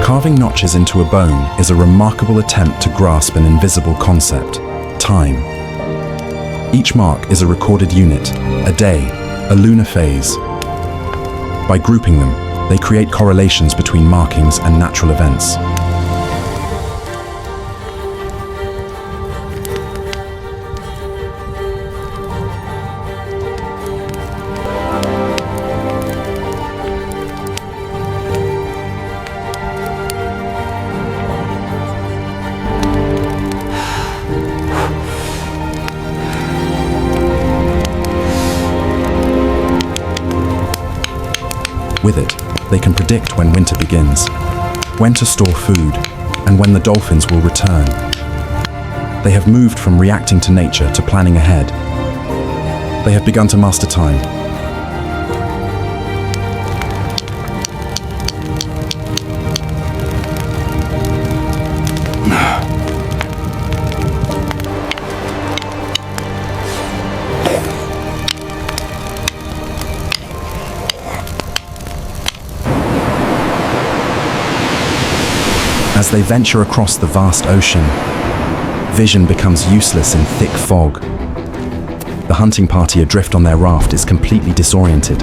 A: Carving notches into a bone is a remarkable attempt to grasp an invisible concept: time. Each mark is a recorded unit, a day, a lunar phase. By grouping them, they create correlations between markings and natural events. With it, they can predict when winter begins, when to store food, and when the dolphins will return. They have moved from reacting to nature to planning ahead. They have begun to master time. As they venture across the vast ocean, vision becomes useless in thick fog. The hunting party adrift on their raft is completely disoriented.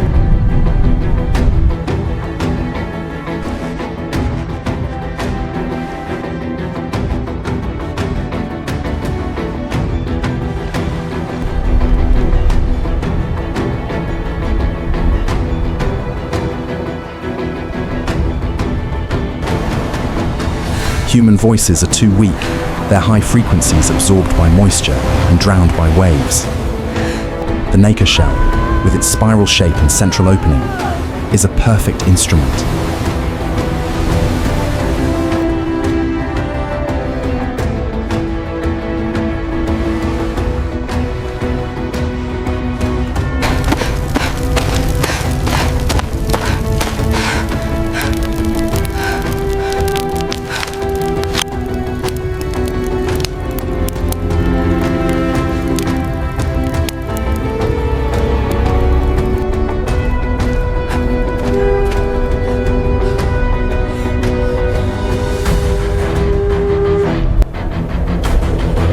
A: Human voices are too weak, their high frequencies absorbed by moisture and drowned by waves. The nacre shell, with its spiral shape and central opening, is a perfect instrument.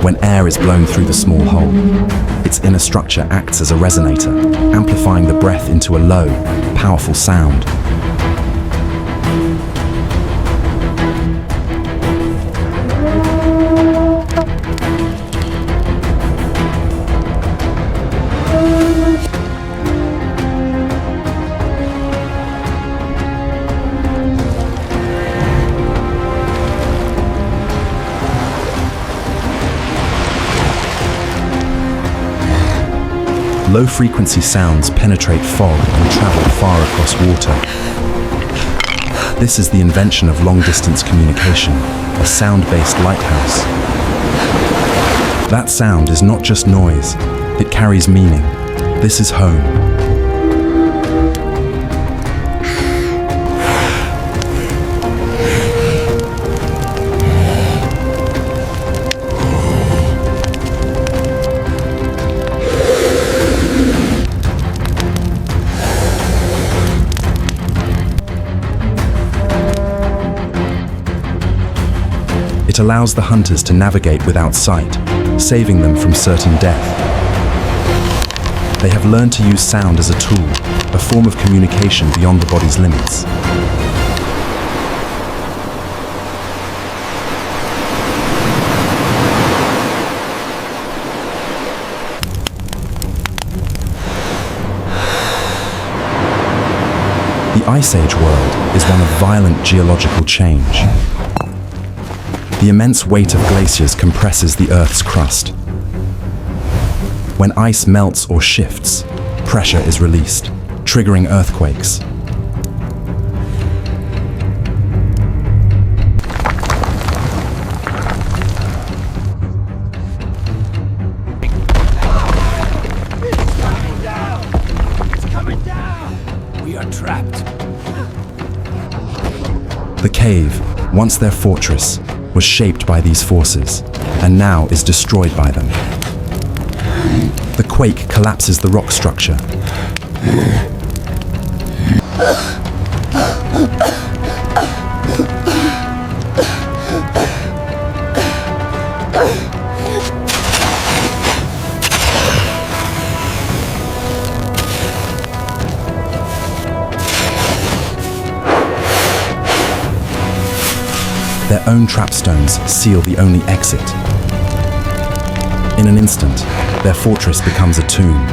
A: When air is blown through the small hole, its inner structure acts as a resonator, amplifying the breath into a low, powerful sound. Low-frequency sounds penetrate fog and travel far across water. This is the invention of long-distance communication, a sound-based lighthouse. That sound is not just noise, it carries meaning. This is home. It allows the hunters to navigate without sight, saving them from certain death. They have learned to use sound as a tool, a form of communication beyond the body's limits. The Ice Age world is one of violent geological change. The immense weight of glaciers compresses the Earth's crust. When ice melts or shifts, pressure is released, triggering earthquakes.
E: It's coming down! We are trapped.
A: The cave, once their fortress, was shaped by these forces, and now is destroyed by them. The quake collapses the rock structure. Their own trapstones seal the only exit. In an instant, their fortress becomes a tomb.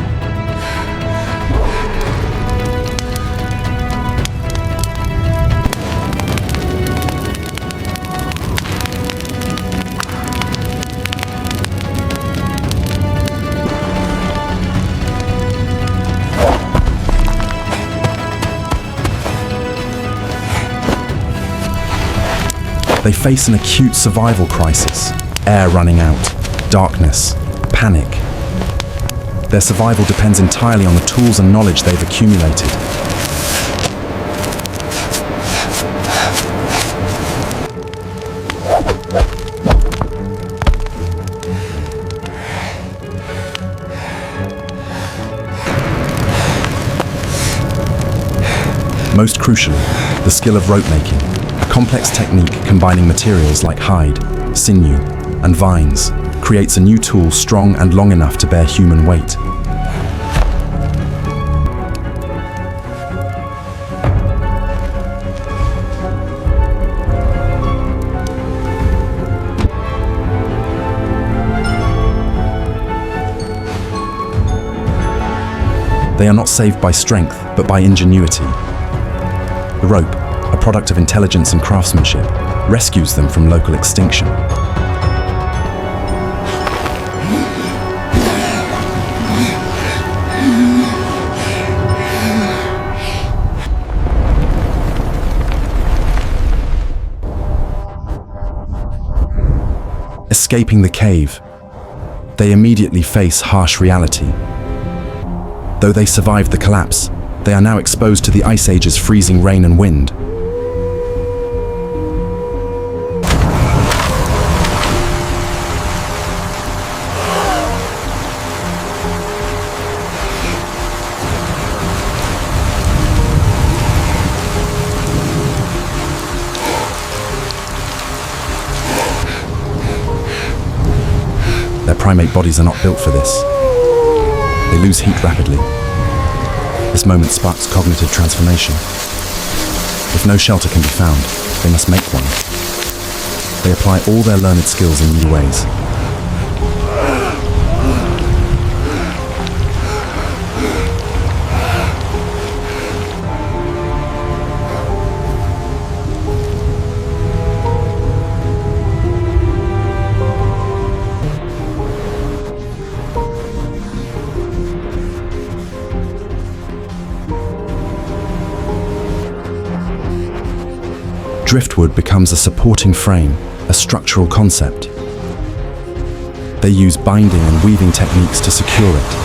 A: They face an acute survival crisis, air running out, darkness, panic. Their survival depends entirely on the tools and knowledge they've accumulated. Most crucially, the skill of rope making, a complex technique combining materials like hide, sinew, and vines, creates a new tool strong and long enough to bear human weight. They are not saved by strength, but by ingenuity. The rope, a product of intelligence and craftsmanship, rescues them from local extinction. Escaping the cave, they immediately face harsh reality. Though they survived the collapse, they are now exposed to the Ice Age's freezing rain and wind. Their primate bodies are not built for this. They lose heat rapidly. This moment sparks cognitive transformation. If no shelter can be found, they must make one. They apply all their learned skills in new ways. Driftwood becomes a supporting frame, a structural concept. They use binding and weaving techniques to secure it.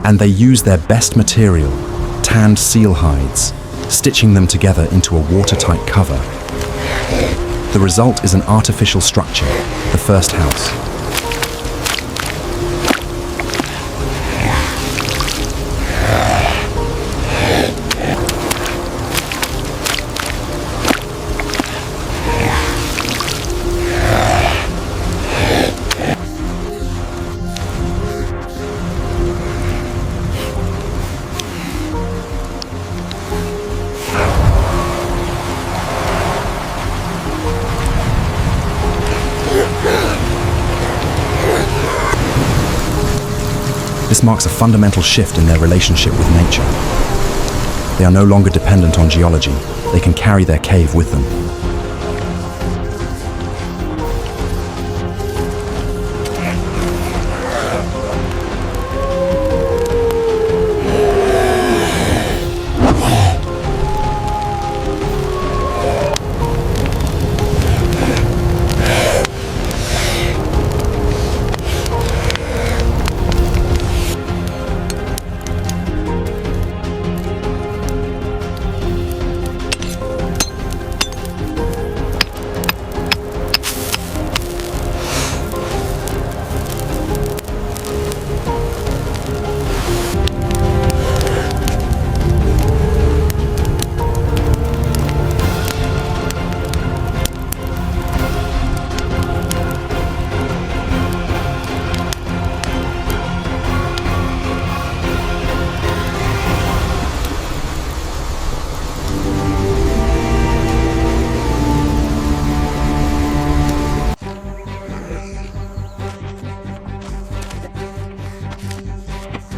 A: And they use their best material, tanned seal hides, stitching them together into a watertight cover. The result is an artificial structure, the first house. This marks a fundamental shift in their relationship with nature. They are no longer dependent on geology. They can carry their cave with them.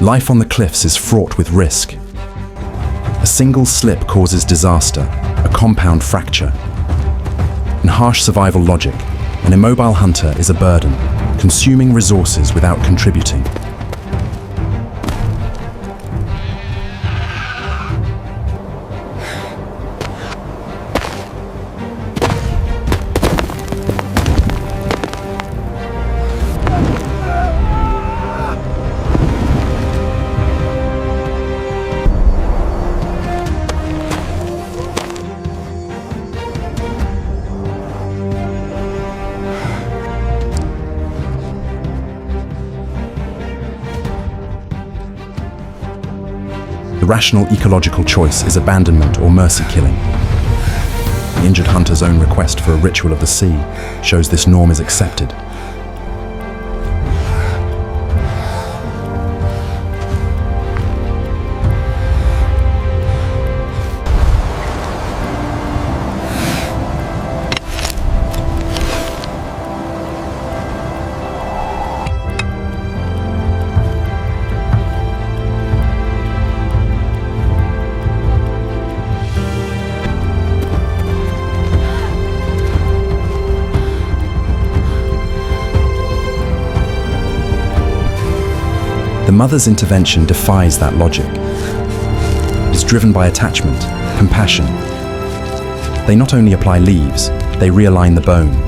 A: Life on the cliffs is fraught with risk. A single slip causes disaster, a compound fracture. In harsh survival logic, an immobile hunter is a burden, consuming resources without contributing. The rational ecological choice is abandonment or mercy killing. The injured hunter's own request for a ritual of the sea shows this norm is accepted. The mother's intervention defies that logic. It is driven by attachment, compassion. They not only apply leaves, they realign the bone.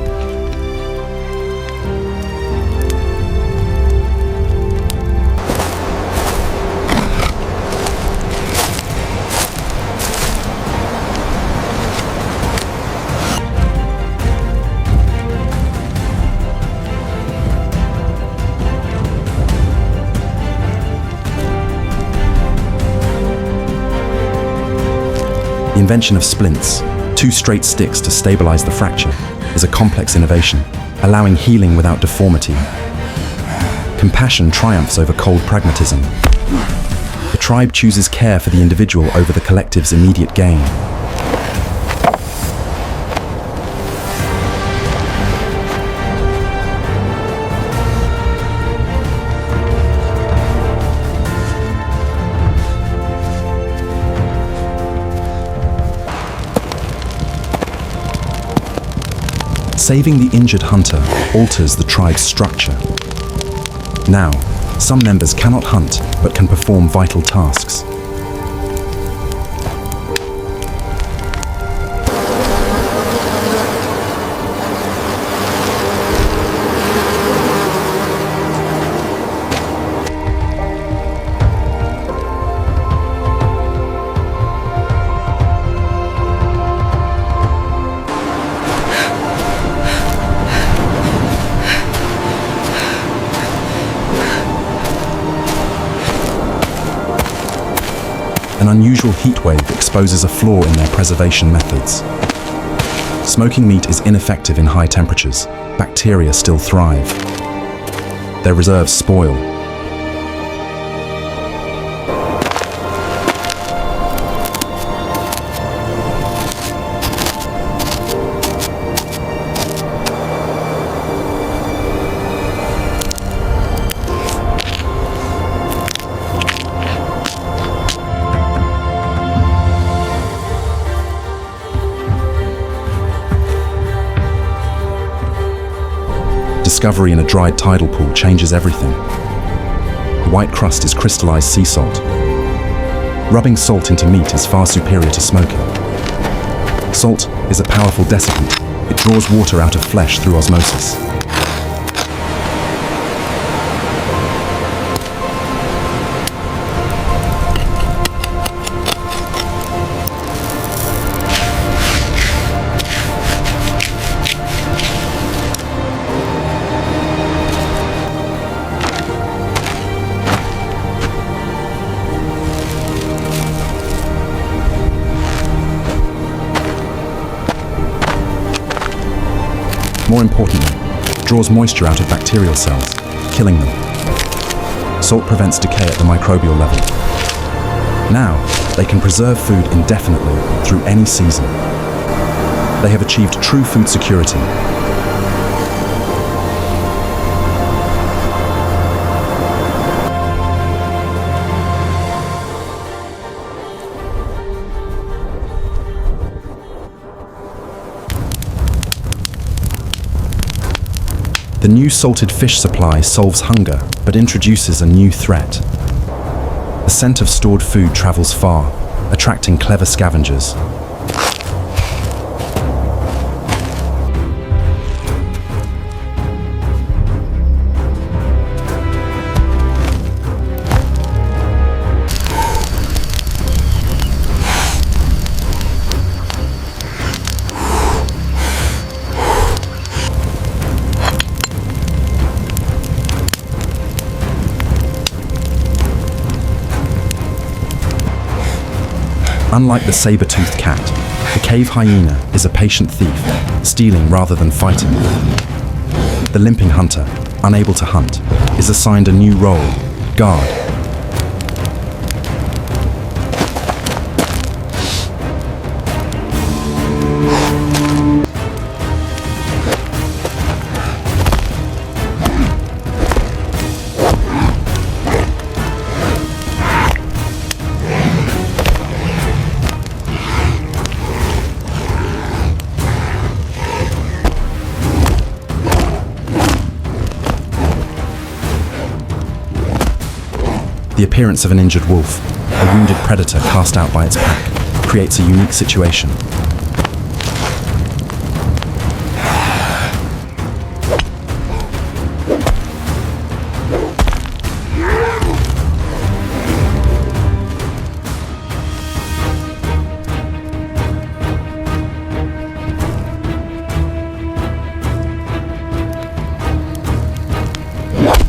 A: The invention of splints, 2 straight sticks to stabilize the fracture, is a complex innovation, allowing healing without deformity. Compassion triumphs over cold pragmatism. The tribe chooses care for the individual over the collective's immediate gain. Saving the injured hunter alters the tribe's structure. Now, some members cannot hunt but can perform vital tasks. An unusual heat wave exposes a flaw in their preservation methods. Smoking meat is ineffective in high temperatures. Bacteria still thrive. Their reserves spoil. Discovery in a dried tidal pool changes everything. The white crust is crystallized sea salt. Rubbing salt into meat is far superior to smoking. Salt is a powerful desiccant. It draws water out of flesh through osmosis. More importantly, it draws moisture out of bacterial cells, killing them. Salt prevents decay at the microbial level. Now, they can preserve food indefinitely through any season. They have achieved true food security. The new salted fish supply solves hunger, but introduces a new threat. The scent of stored food travels far, attracting clever scavengers. Unlike the saber-toothed cat, the cave hyena is a patient thief, stealing rather than fighting. The limping hunter, unable to hunt, is assigned a new role, guard. The appearance of an injured wolf, a wounded predator cast out by its pack, creates a unique situation.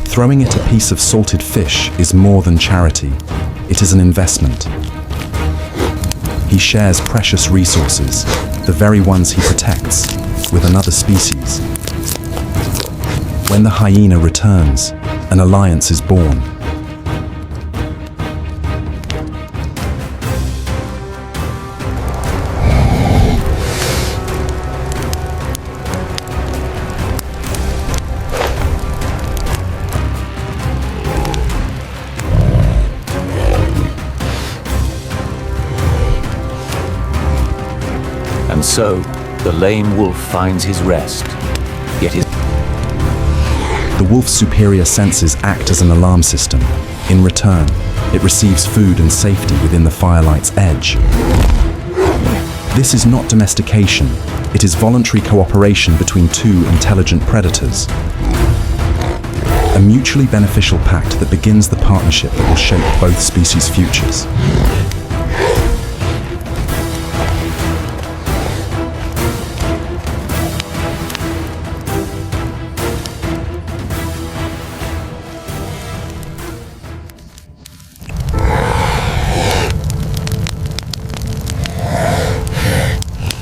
A: Throwing it a piece of salted fish is more than charity. It is an investment. He shares precious resources, the very ones he protects, with another species. When the hyena returns, an alliance is born.
D: And so, the lame wolf finds his rest. Yet his...
A: The wolf's superior senses act as an alarm system. In return, it receives food and safety within the firelight's edge. This is not domestication. It is voluntary cooperation between two intelligent predators. A mutually beneficial pact that begins the partnership that will shape both species' futures.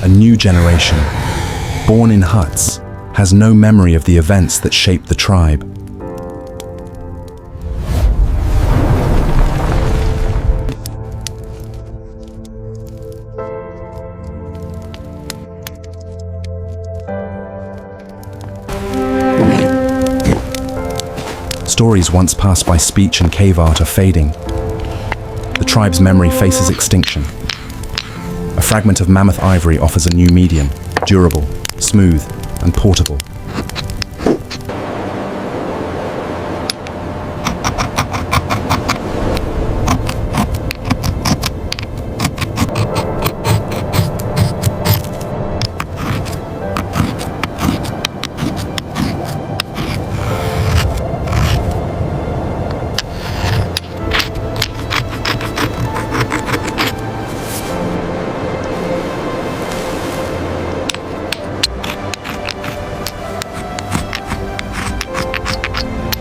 A: A new generation, born in huts, has no memory of the events that shaped the tribe. Stories once passed by speech and cave art are fading. The tribe's memory faces extinction. A fragment of mammoth ivory offers a new medium, durable, smooth, and portable.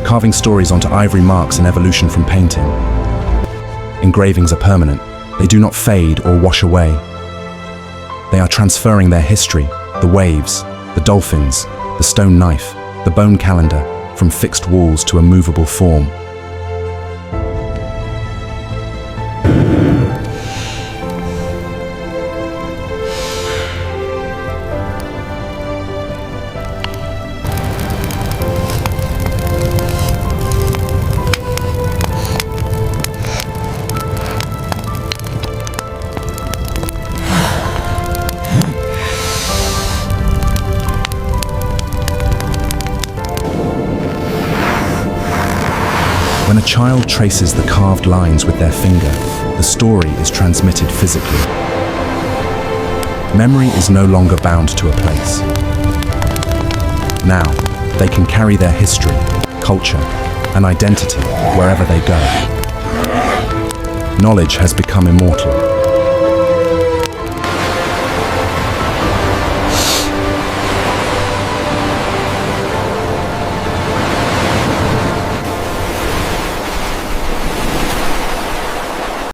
A: Carving stories onto ivory marks an evolution from painting. Engravings are permanent. They do not fade or wash away. They are transferring their history, the waves, the dolphins, the stone knife, the bone calendar, from fixed walls to a movable form. When a child traces the carved lines with their finger, the story is transmitted physically. Memory is no longer bound to a place. Now, they can carry their history, culture, and identity wherever they go. Knowledge has become immortal,